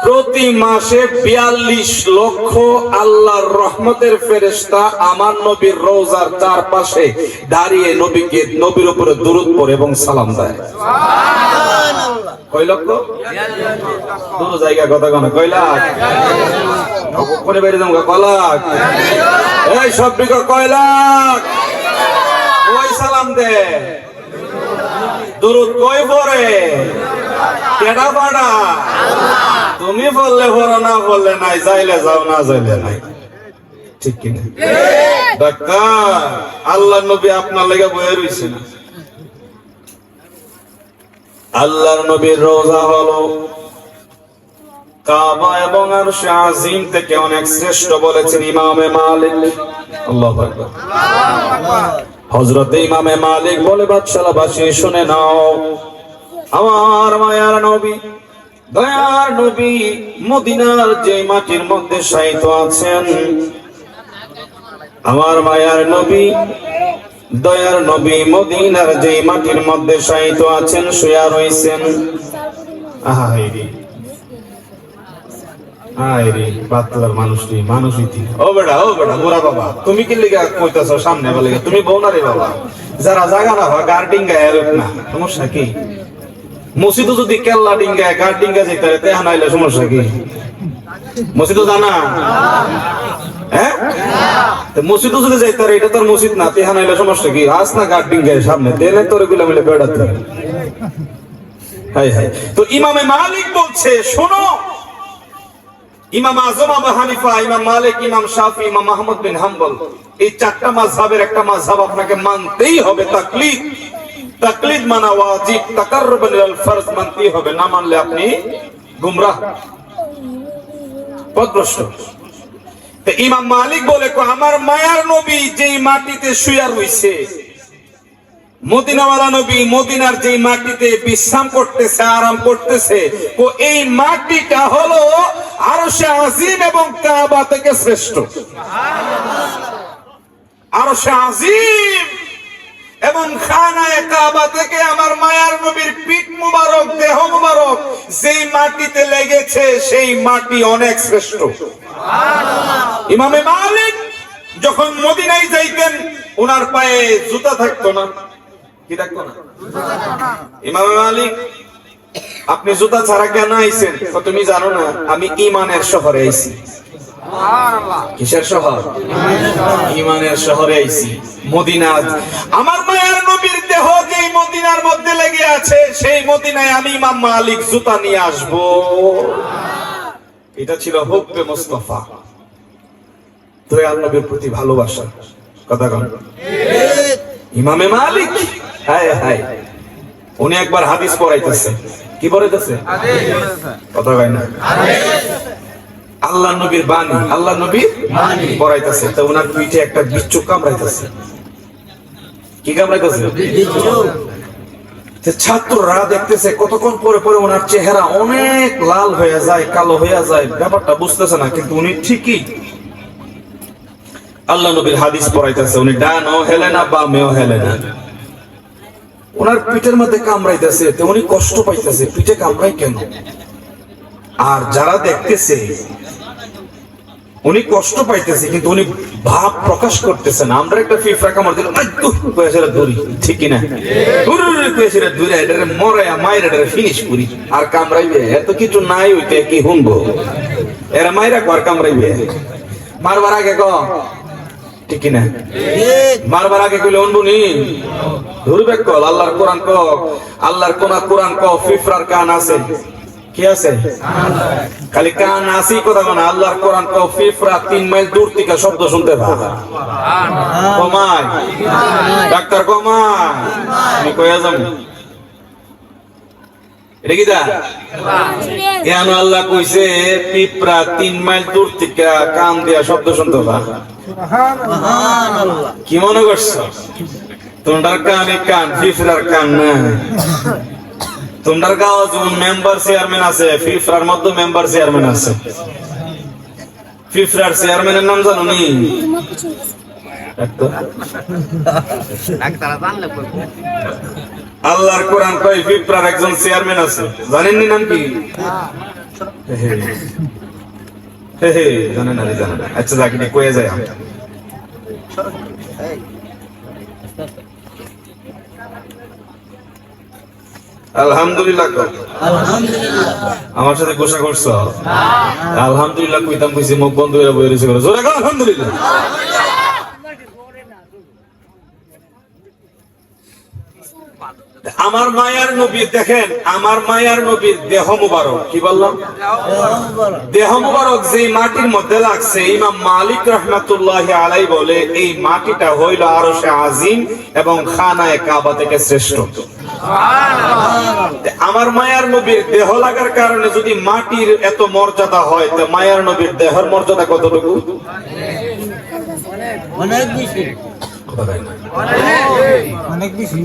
A: প্রতি মাসে 42 লক্ষ আল্লাহর রহমতের ফেরেশতা আমার নবীর রওজার চারপাশে দাঁড়িয়ে নবীর উপরে দরুদ পড়ে এবং সালাম দেয়। কয় লক্ষ? দুটো জায়গা কথা কোন কয় লাখ? কোনে বেরিয়ে যাবো কয় লাখ? এই সব বিঘা কয় লাখ? ওই সালাম দে, দরুদ কই পড়ে? কেডা পাড়া? তুমি বললে পড়ো, না বললে নাই, যাইলে যাও, না যাইলে নাই, ঠিক কিনা? ডাক্তার, আল্লাহর নবী আপনার লেগে বয়ে রইছে না। আল্লাহর নবীর রওজা হলো কাবা এবং আরশে আজিম থেকে অনেক শ্রেষ্ঠ বলেছেন ইমামে মালিক। আল্লাহু আকবার। হযরত ইমামে মালিক বলে, বাদশাহবাসী শুনে নাও, আমার মায়ার নবী, দয়ার নবী মদিনার যে মাটির মধ্যে শায়িত আছেন, আমার মায়ার নবী, দয়ার নবী মদিনার যে মাটির মধ্যে শায়িত আছেন, শুয়া রইছেন। পাতলার মানুষটি মানুষই। ও বেটা, ও বেটা, বুড়া বাবা, তুমি কি লিগা কইতাছ সামনে বলে? তুমি বউ না রে বাবা, যারা জাগা না হয় গার্ডিং গায়ে না, সমস্যা কি? মসজিদও যদি কেল্লা ডিঙ্গায় গার্ড ডিঙ্গা যেতে তেহা নাইলে সমস্যা কি? মসজিদও জানা? হ্যাঁ, মসজিদও যদি যাইতে এটা তোর মসজিদ না, তেহা নাইলে সমস্যা কি? আস না গার্ড ডিঙ্গায় সামনে তেলে তোর গুলা মিলে বেড়াতে। High high. তো ইমামে মালিক বলছে, শোনো, ইমাম আজম আবু হানিফা, ইমাম মালিক, ইমাম শাফি, ইমাম আহমদ বিন হাম্বল, এই চারটা মাযহাবের একটা মাযহাব আপনাকে মানতেই হবে। তাকলিদ, তাকলিদ মানা ওয়াজিব, তাকাররুবান ইলাল ফরজ মানতেই হবে, না মানলে আপনি গুমরাহ, পথভ্রষ্ট। তো ইমাম মালিক বলে, আমার মায়ার নবী যেই মাটিতে শুয়া রইছে, মদিনাওয়ালা নবী মদিনার যে মাটিতে বিশ্রাম করতেছে, আরাম করতেছে, ও এই মাটিটা হলো আরশে আজিম এবং কাবা থেকে শ্রেষ্ঠ। আরশে আজিম এবং খানায়ে কাবা থেকে আমার মায়ার নবীর পিঠ মুবারক, দেহ মুবারক যেই মাটিতে লেগেছে সেই মাটি অনেক শ্রেষ্ঠ। ইমামে মালিক যখন মদিনায় যাইতেন ওনার পায়ে জুতা থাকতো না। কি থাকতো না? ইমামে মালিক, আপনি জুতা ছাড়া কেন আইছেন? তুমি জানো না আমি ঈমানের শহরে আইছি। কিসের শহর? ঈমানের শহরে আইছি, মদিনা। আমার মায়ের নবীর দেহ যেই মদিনার মধ্যে লেগে আছে সেই মদিনায় আমি ইমাম মালিক জুতা নিয়ে আসব। এটা ছিল হুব্বে মুস্তাফা, দয়াল নবীর প্রতি ভালোবাসা। কথা কন ইমামে মালিক, হায় হায়, উনি একবার হাদিস পড়াইতেছে। কি পড়াইতেছে? কথা কয় না। আল্লাহ নবীর বাণী, আল্লাহ নবীর বাণী পড়াইতেছে। তো ওনার পিঠে একটা বিচ্ছু কামড়াইতেছে। কি কামড়াইতেছে? ছাত্ররা দেখতেছে, কতক্ষণ পরে পরে ওনার চেহারা অনেক লাল হয়ে যায়, কালো হয়ে যায়, ব্যাপারটা বুঝতেছে না, কিন্তু উনি ঠিকই আল্লাহ নবীর হাদিস পড়াইতেছে। উনি ডানও হেলে না, বামেও হেলে না, ওনার পিঠের মধ্যে কামড়াইতেছে। তো উনি কষ্ট পাইতেছে, পিঠে কামড়াই কেন? আর যারা দেখতেছে উনি কষ্ট পাইতেছে, কিন্তু উনি ভাব প্রকাশ করতেছেন। আমরা একটা ফিফরা কামড় দিলাম, ধরি, ঠিক কিনা? ফিনিশ করি আর কামড়াইবে, এত কিছু নাই, ওইটা কি শুনবো? এরা মাইরা আর কামড়াইবে, মারবার আগে ক, ঠিক কিনা? মারবার আগে কইলে শুনবনি, ধরবে কল। আল্লাহর কোরআন ক, আল্লাহর কোরআন ক, ফিফরার কান আছে। কি আছে? খালি কান আসি কথা না, আল্লাহর কোরআন ক, ফিফরা 3 মাইল দূর থেকে শব্দ শুনতে পায়। কমায় ডাক্তার, কমায়, আমি কইয়া যাম। এটা কি দা? কেন আল্লাহ কইছে পিঁপড়া 3 মাইল দূর থেকে কান দিয়া শব্দ শুনতে পায়? কি মনে করছো? তোমার কানে কান, ফিফরার কান না। তোমার গাঁও যেমন মেম্বার চেয়ারম্যান আছে, ফিফরার মধ্যে মেম্বার চেয়ারম্যান আছে। ফিফরার চেয়ারম্যানের নাম জানো নি? আল্লাহর কোরআন কয় ফিফরার একজন চেয়ারম্যান আছে, জানেননি নাম কি? জানেন না? জানেন না? আচ্ছা যাকে নিয়ে কয়ে যায়। আলহামদুলিল্লাহ, আমার সাথে গোসা করছো? আলহামদুলিল্লাহ কইতাম, কইছি মুখ বন্ধ হয়ে বই রয়েছে। জোরে গো আলহামদুলিল্লাহ। আমার মায়ার নবী দেখেন, আমার মায়ার নবীর দেহ মুবারক, কি বললাম? দেহ মুবারক যে মাটির মধ্যে লাগছে, ইমাম মালিক রাহমাতুল্লাহি আলাইহি বলে এই মাটিটা হইল আরশে আজিম এবং খানায়ে কাবা থেকে শ্রেষ্ঠ। আমার মায়ার নবীর দেহ লাগার কারণে যদি মাটির এত মর্যাদা হয়, তো মায়ার নবীর দেহের মর্যাদা কতটুকু? অনেক বেশি, অনেক বেশি।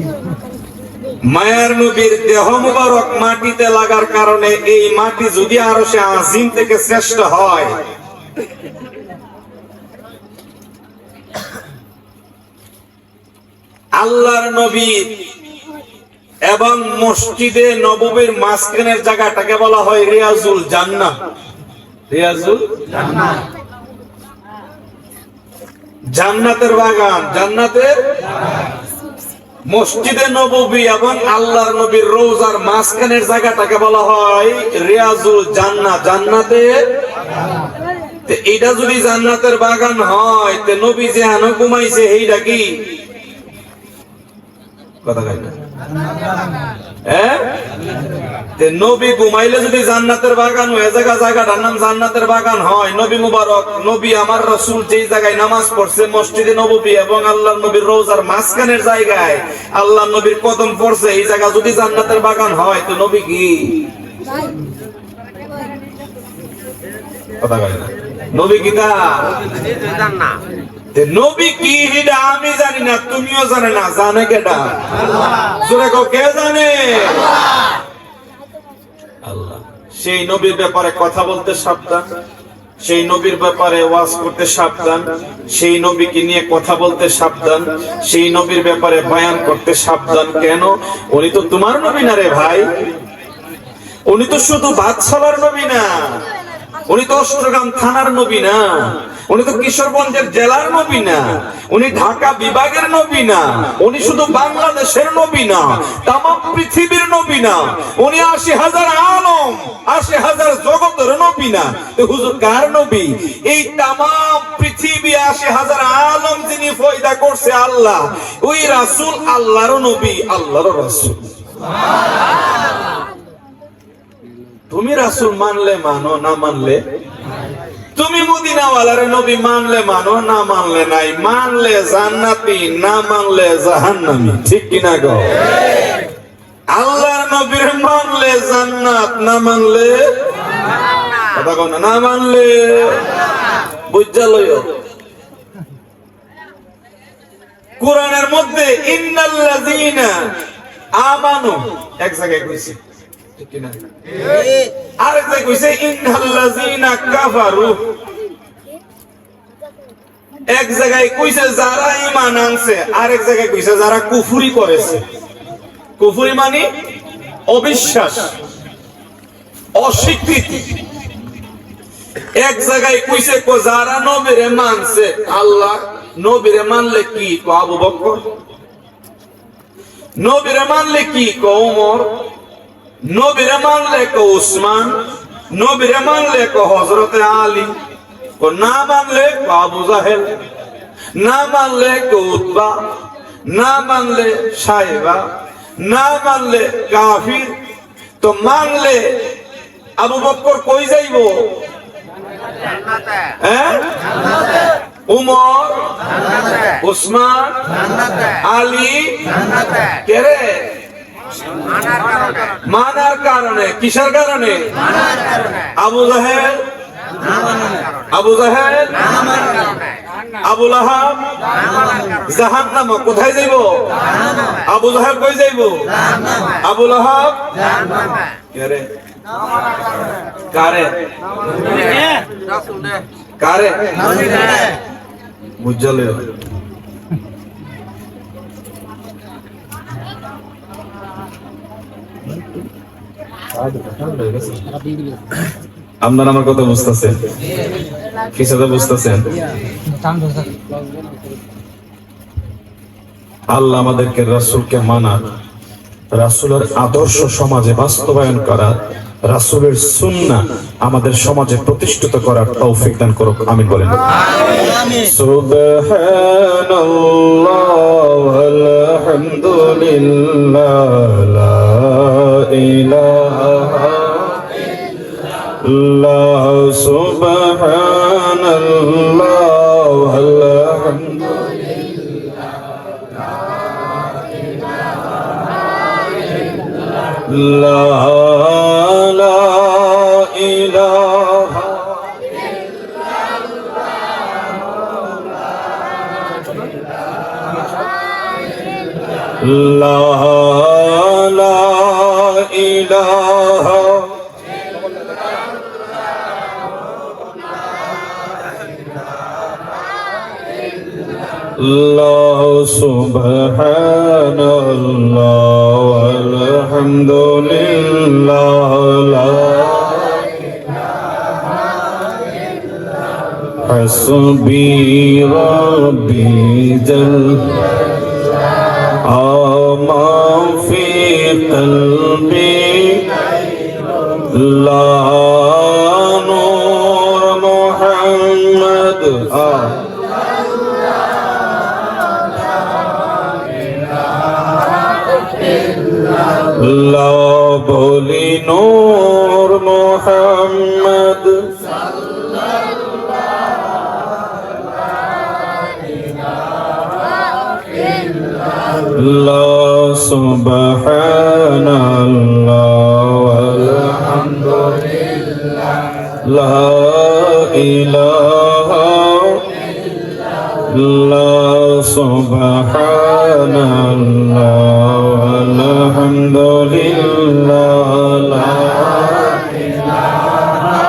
A: মায়ার নবীর দেহ মুবারক মাটিতে লাগার কারণে এই মাটি যদি আরশে আজিম থেকে শ্রেষ্ঠ হয়, আল্লাহর নবী এবং মসজিদে নববীর মাঝখানের জায়গাটাকে বলা হয় রিয়াজুল জান্নাহ। রিয়াজুল জান্নাহ, জান্নাতের বাগান, জান্নাতের মসজিদে নববী এবং আল্লাহর নবীর রওজার মাঝখানের জায়গাটাকে বলা হয় রিয়াজুল জান্নাহ, জান্নাতের। এটা যদি জান্নাতের বাগান হয়, তে নবী যেখানে ঘুমাইছে এইটা কি? কথা কয় না? নবী ঘুমাইলে যদি জান্নাতের বাগান হয়ে জায়গা, জায়গাটার নাম জান্নাতের বাগান হয়, নবী মুবারক, নবী আমার রাসূল যেই জায়গায় নামাজ পড়ছে মসজিদে নববী এবং আল্লাহর নবীর রওজার মাঝখানের জায়গায় আল্লাহর নবীর কদম পড়ছে, এই জায়গা যদি জান্নাতের বাগান হয়, তো নবী কি? কথা কয় না? নবী কি তা? নবী কি এটা আমি জানি না, তুমিও জানে না, জানে কেটা? জোরে কও, কে জানে? আল্লাহ। সেই নবীর ব্যাপারে কথা বলতে সাবধান, সেই নবীর ব্যাপারে ওয়াজ করতে সাবধান, সেই নবীকে নিয়ে কথা বলতে সাবধান, সেই নবীর ব্যাপারে বয়ান করতে সাবধান। কেন? উনি তো তোমার নবী না রে ভাই, উনি তো শুধু বাদশালার নবী না, উনি তো অষ্টগ্রাম থানার নবী না, উনি তো কিশোরগঞ্জের জেলার নবী না, উনি ঢাকা বিভাগের নবী না, উনি শুধু বাংলাদেশের নবী না, তামাম পৃথিবীর নবী না, উনি ৮০,০০০ আলম, ৮০,০০০ জগতের নবী না। তো হুজুর কার নবী? এই তামাম পৃথিবী ৮০,০০০ আলম যিনি পয়দা করছে আল্লাহ, ওই রাসূল আল্লাহর নবী, আল্লাহর রাসূল। তুমি রাসূল মানলে মানো, না মানলে তুমি মদিনাওয়ালার নবী মানলে মানো, না মানলে নাই, মানলে জান্নাতি, না মানলে জাহান্নামী। ঠিক কিনা গো? আল্লাহর নবীর মানলে জান্নাত, না মানলে কথা কও না, না মানলে বুঝা লইও। কোরআনের মধ্যে ইন্নাল্লাযীনা আমানু এক জায়গায় কইছে, ঠিক কিনা? আরেক জায়গায় কইছে ইন্নাল্লাযীনা কাফারু, এক জায়গায় কইছে যারা ঈমান আনছে, আরেক জায়গায় কইছে যারা কুফরি করেছে। কুফরি মানে অবিশ্বাস, অস্বীকৃতি। এক জায়গায় কইছে যারা নবীরে মানছে, আল্লাহ নবীরে মানলে কি কো আবু বকর, নবীরে মানলে কি কো ওমর, নবীরে মানলে কো উসমান, নবীরে মানলে কো হযরতে আলী, ও না মানলে কো আবু জাহেল, না মানলে কো উতবা, না মানলে সাইবা, না মানলে কাফির। তো মানলে আবু বকর কই যাইবো? জান্নাতে। হ্যাঁ, উমর জান্নাতে, উসমান জান্নাতে, আলী জান্নাতে। কেরে? মানার কারণে। কিসের কারণে? মানার কারণে। আবু জাহেল, আবু জাহেল, আবু লাহাব জাহান্নামে। কোথায় যাইব? আবু জাহেল কই যাইব? আবু লাহাব জাহান্নামে। কেরে? কারে? কারে? বুঝলে? আপনারা আমার কথা বুঝতেছেন? কি সাথে বুঝতেছেন? আল্লাহ আমাদেরকে রাসূলকে মানা, রাসূলের আদর্শ সমাজে বাস্তবায়ন করা, রাসূলের সুন্নাহ আমাদের সমাজে প্রতিষ্ঠিত করার তৌফিক দান করুক। আমিন বলেন। আমিন। সুবহানাল্লাহ আলহামদুলিল্লাহ লা ইলাহা ইল্লাল্লাহ সুবহানাল্লাহ আলহামদুলিল্লাহ লা ইলাহা ইল্লাল্লাহ লা ইলাহা আল্লাহ সুবহানাল্লাহ আলহামদুলিল্লাহ লা হাসবি রাব্বি জাল্লা আমা ফি কলবি লা নূর মুহাম্মদ লা বলি নূর মুহাম্মদ লা সুবহানাল্লাহ আলহামদুলিল্লাহ লা ইলাহা ইল্লাল্লাহ সুবহানাল্লাহ আলহামদুলিল্লাহ লা ইলাহা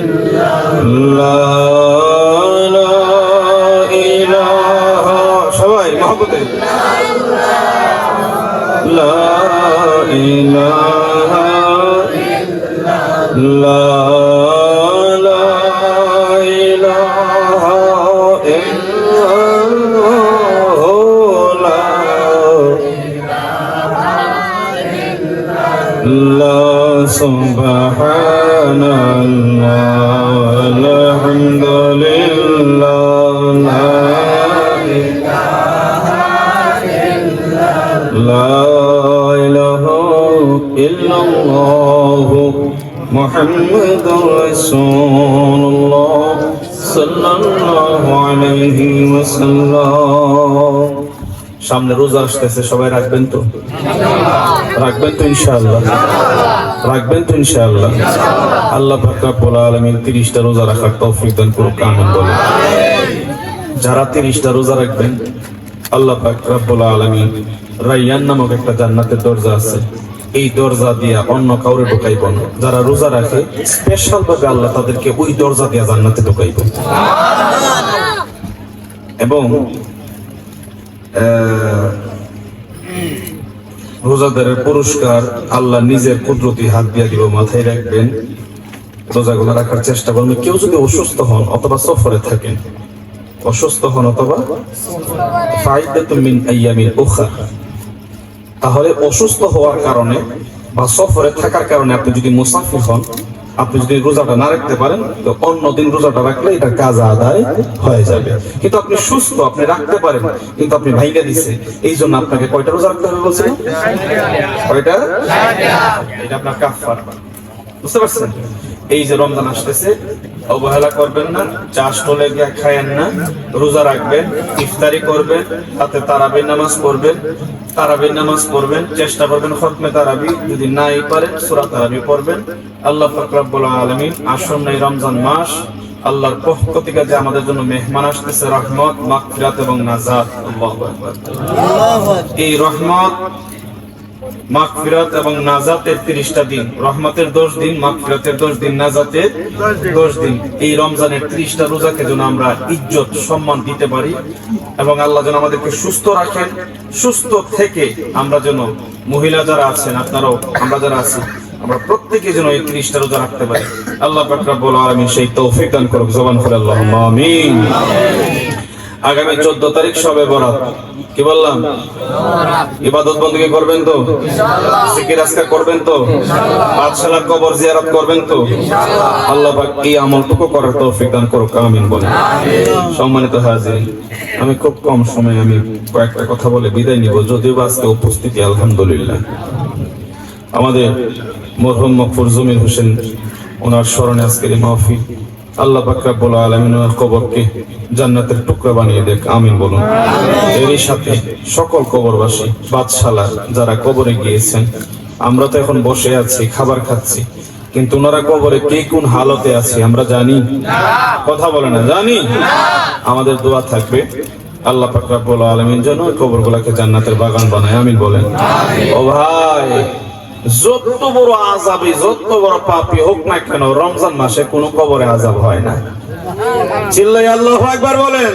A: ইল্লাল্লাহ লা লা ইলাহা ইল্লাল্লাহ লা লা সুবহানাল্লাহ আলহামদুলিল্লাহ লা ইলাহা ইল্লাল্লাহ মুহাম্মাদুর রাসূলুল্লাহ সাল্লাল্লাহু আলাইহি ওয়াসাল্লাম। সামনে রোজা আসতেছে, সবাই রাখবেন তো? রাখবেন তো ইনশাআল্লাহ? রাখবেন তো ইনশাআল্লাহ? আল্লাহ পাক রব্বুল আলামিন 30টা রোজা রাখার তৌফিক দান করুক, আমিন বলেন। যারা 30টা রোজা রাখবেন, আল্লাহ পাক রব্বুল আলামিন রায়্যান নামক একটা জান্নাতের দরজা আছে, এই দরজা দিয়া অন্য কাউরে ঢুকাইব না। যারা রোজা রাখে স্পেশাল ভাবে আল্লাহ তাদেরকে ওই দরজা দিয়া জান্নাতে ঢুকাইব। এবং রোজাদারের পুরস্কার আল্লাহ নিজের কুদরতি হাত দিয়া দিব। মাথায় রাখবেন, রোজাগুলো রাখার চেষ্টা করবেন। কেউ যদি অসুস্থ হন অথবা সফরে থাকেন, অসুস্থ হন অথবা ফাইদাতুম মিন আইয়ামিন উখরা, তাহলে অসুস্থ হওয়ার কারণে বা সফরে থাকার কারণে আপনি যদি মুসাফির হন, আপনি যদি রোজাটা না রাখতে পারেন, তো অন্য দিন রোজাটা রাখলে এটা কাজা আদায় হয়ে যাবে। কিন্তু আপনি সুস্থ, আপনি রাখতে পারেন, কিন্তু আপনি ভাইঙ্গা দিচ্ছে, এই জন্য আপনাকে কয়টা রোজা রাখতে হবে বলছেন? কয়টা? এটা আপনার কাফারা। বুঝতে পারছেন? এই যে রমজান আসতেছে, অবহেলা করবেন না, চা স্টলে গিয়ে খায়েন না, রোজা রাখবেন, ইফতারি করবেন, সাথে তারাবির নামাজ পড়বেন। তারাবির নামাজ পড়বেন, চেষ্টা করবেন খতমে তারাবি, যদি নাই পারেন সূরা তারাবি পড়বেন। আল্লাহ পাক রব্বুল আলামিন আসন্ন এই রমজান মাস আল্লাহর পক্ষ থেকে যে আমাদের জন্য মেহমান আসতেছে, রহমত, মাগফিরাত এবং নাজাত। আল্লাহু আকবার। এই রহমত, মাগফিরাত এবং নাজাতের 30টা দিন, রহমতের 10 দিন, মাগফিরাতের 10 দিন, নাজাতের 10 দিন, এই রমজানের 30টা রোজাকে যেন আমরা ইজ্জত সম্মান দিতে পারি এবং আল্লাহ যেন আমাদেরকে সুস্থ রাখেন। সুস্থ থেকে আমরা যেন, মহিলা যারা আছেন, আপনারাও, আমরা যারা আছি, আমরা প্রত্যেকে যেন এই 30টা রোজা রাখতে পারি। আল্লাহ পাক রব্বুল আলামিন সেই তৌফিক দান করুক। জবান খুলে আল্লাহুম্মা আমিন। আগামী 14 তারিখ শবে বরাত, কি বললাম? ইবাদত বندگی করবেন তো? জিকির আজকার করবেন তো? পাঠশালার কবর জিয়ারত করবেন তো? আল্লাহ পাক এই আমলটুকু করার তৌফিক দান করুক, আমিন বলেন। সম্মানিত হাজিরিন, আমি খুব কম সময়ে আমি কয়েকটা কথা বলে বিদায় নিব, যদিও আজকে উপস্থিতি আলহামদুলিল্লাহ। আমাদের মরহুম মকফুর জমির হোসেন, ওনার স্মরণে আজকের এই মাহফিল। আল্লাহ পাক রব্বুল আলামিন ওনার কবরকে জান্নাতের টুকরা বানিয়ে দেখ, আমিন বলুন। এরই সাথে সকল কবরবাসী, বাদশালা যারা কবরে গিয়েছেন, আমরা তো এখন বসে আছি, খাবার খাচ্ছি, কিন্তু ওনারা কবরে কে কোন হালতে আছে আমরা জানি? কথা বলে না, জানি? আমাদের দোয়া থাকবে আল্লাহ পাক রব্বুল আলামিন যেন কবরগুলোকে জান্নাতের বাগান বানায়, আমিন বলেন। ও ভাই, যত বড় আযাবই, যত বড় পাপী হোক না কেন, রমজান মাসে কোনো কবরে আযাব হয় না। চিল্লাই আল্লাহু আকবার বলেন।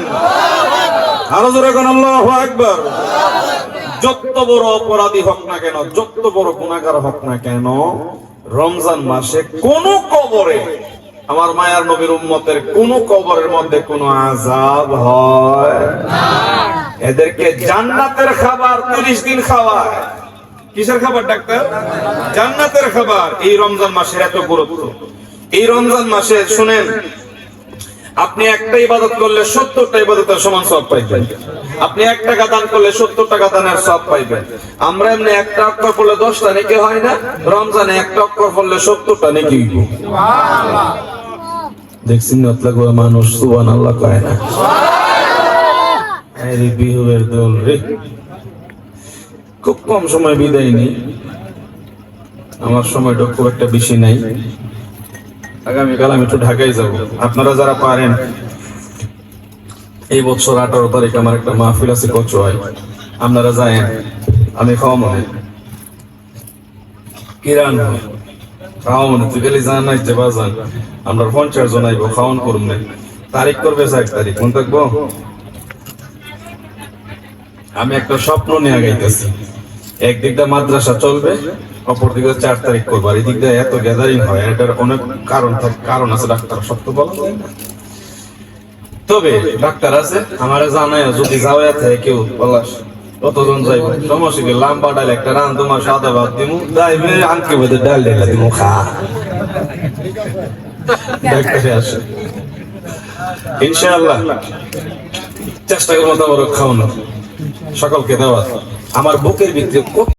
A: আরো জোরে কোন আল্লাহু আকবার। যত বড় অপরাধী হোক না কেন, যত বড় গুনাহগার হোক না কেন, রমজান মাসে কোন কবরে, আমার মায়ার নবীর উম্মতের কোন কবরের মধ্যে কোনো আযাব হয় না। এদেরকে জান্নাতের খাবার 30 দিন খাওয়ায়। কিসের খাবার ডাক্তার? জান্নাতের খাবার। এই রমজান মাসের এত গুরুত্ব। এই রমজান মাসে শুনেন, আপনি একটা ইবাদত করলে 70টা ইবাদতের সমান সওয়াব পাইবেন। আপনি 1 টাকা দান করলে 70 টাকা দানের সওয়াব পাইবেন। আমরা এমনি একটা অক্ষর পড়লে 10টা নেকি হয় না? রমজানে একটা অক্ষর পড়লে 70টা নেকি হইব। সুবহানাল্লাহ। দেখছেন না লাগবে মানুষ সুবহানাল্লাহ কয় না। সুবহানাল্লাহ। এই বিহুয়ের দল রে, খুব কম সময় বিদায় নেই, আমার সময়টা খুব একটা বেশি নাই। আগামীকাল আমি একটু ঢাকায় যাব। আপনারা যারা পারেন, এই বছর 18 তারিখ আমার একটা মাহফিল আছে কচুয়ায়, আপনারা যায়েন, আমি খাওয়া মনে কিরান খাওয়া মনে তুই গেলে যান নাই যে বাজান, আমরা 50 জন আইব, খাওয়ান করুন না। তারিখ করবে 1 তারিখ, মনে থাকবো? আমি একটা স্বপ্ন নিয়ে গাইতেছি, একদিকটা মাদ্রাসা চলবে, অপরদিকে 4 তারিখ করবো, আর এদিক দিয়ে এত গ্যাদারিং হয়, এটার অনেক কারণ আছে, ডাক্তার সত্য বলা যায় না। তবে ডাক্তার আছে আমার জানায়, যদি যাও থাকে কেউ পলাশ কতজন যাইব, সমস্যা কি, লাম্বা ডাল একটা রান তোমার সাদা ভাত দিমু, যাইবে আনকে বোধ ডাল ঢেলা দিমু, খা। ডাক্তারে আসে ইনশাআল্লাহ, চেষ্টা করবো তোমার খাওয়ানো, সকলকে দেওয়া। আমার বুকের ভিতরে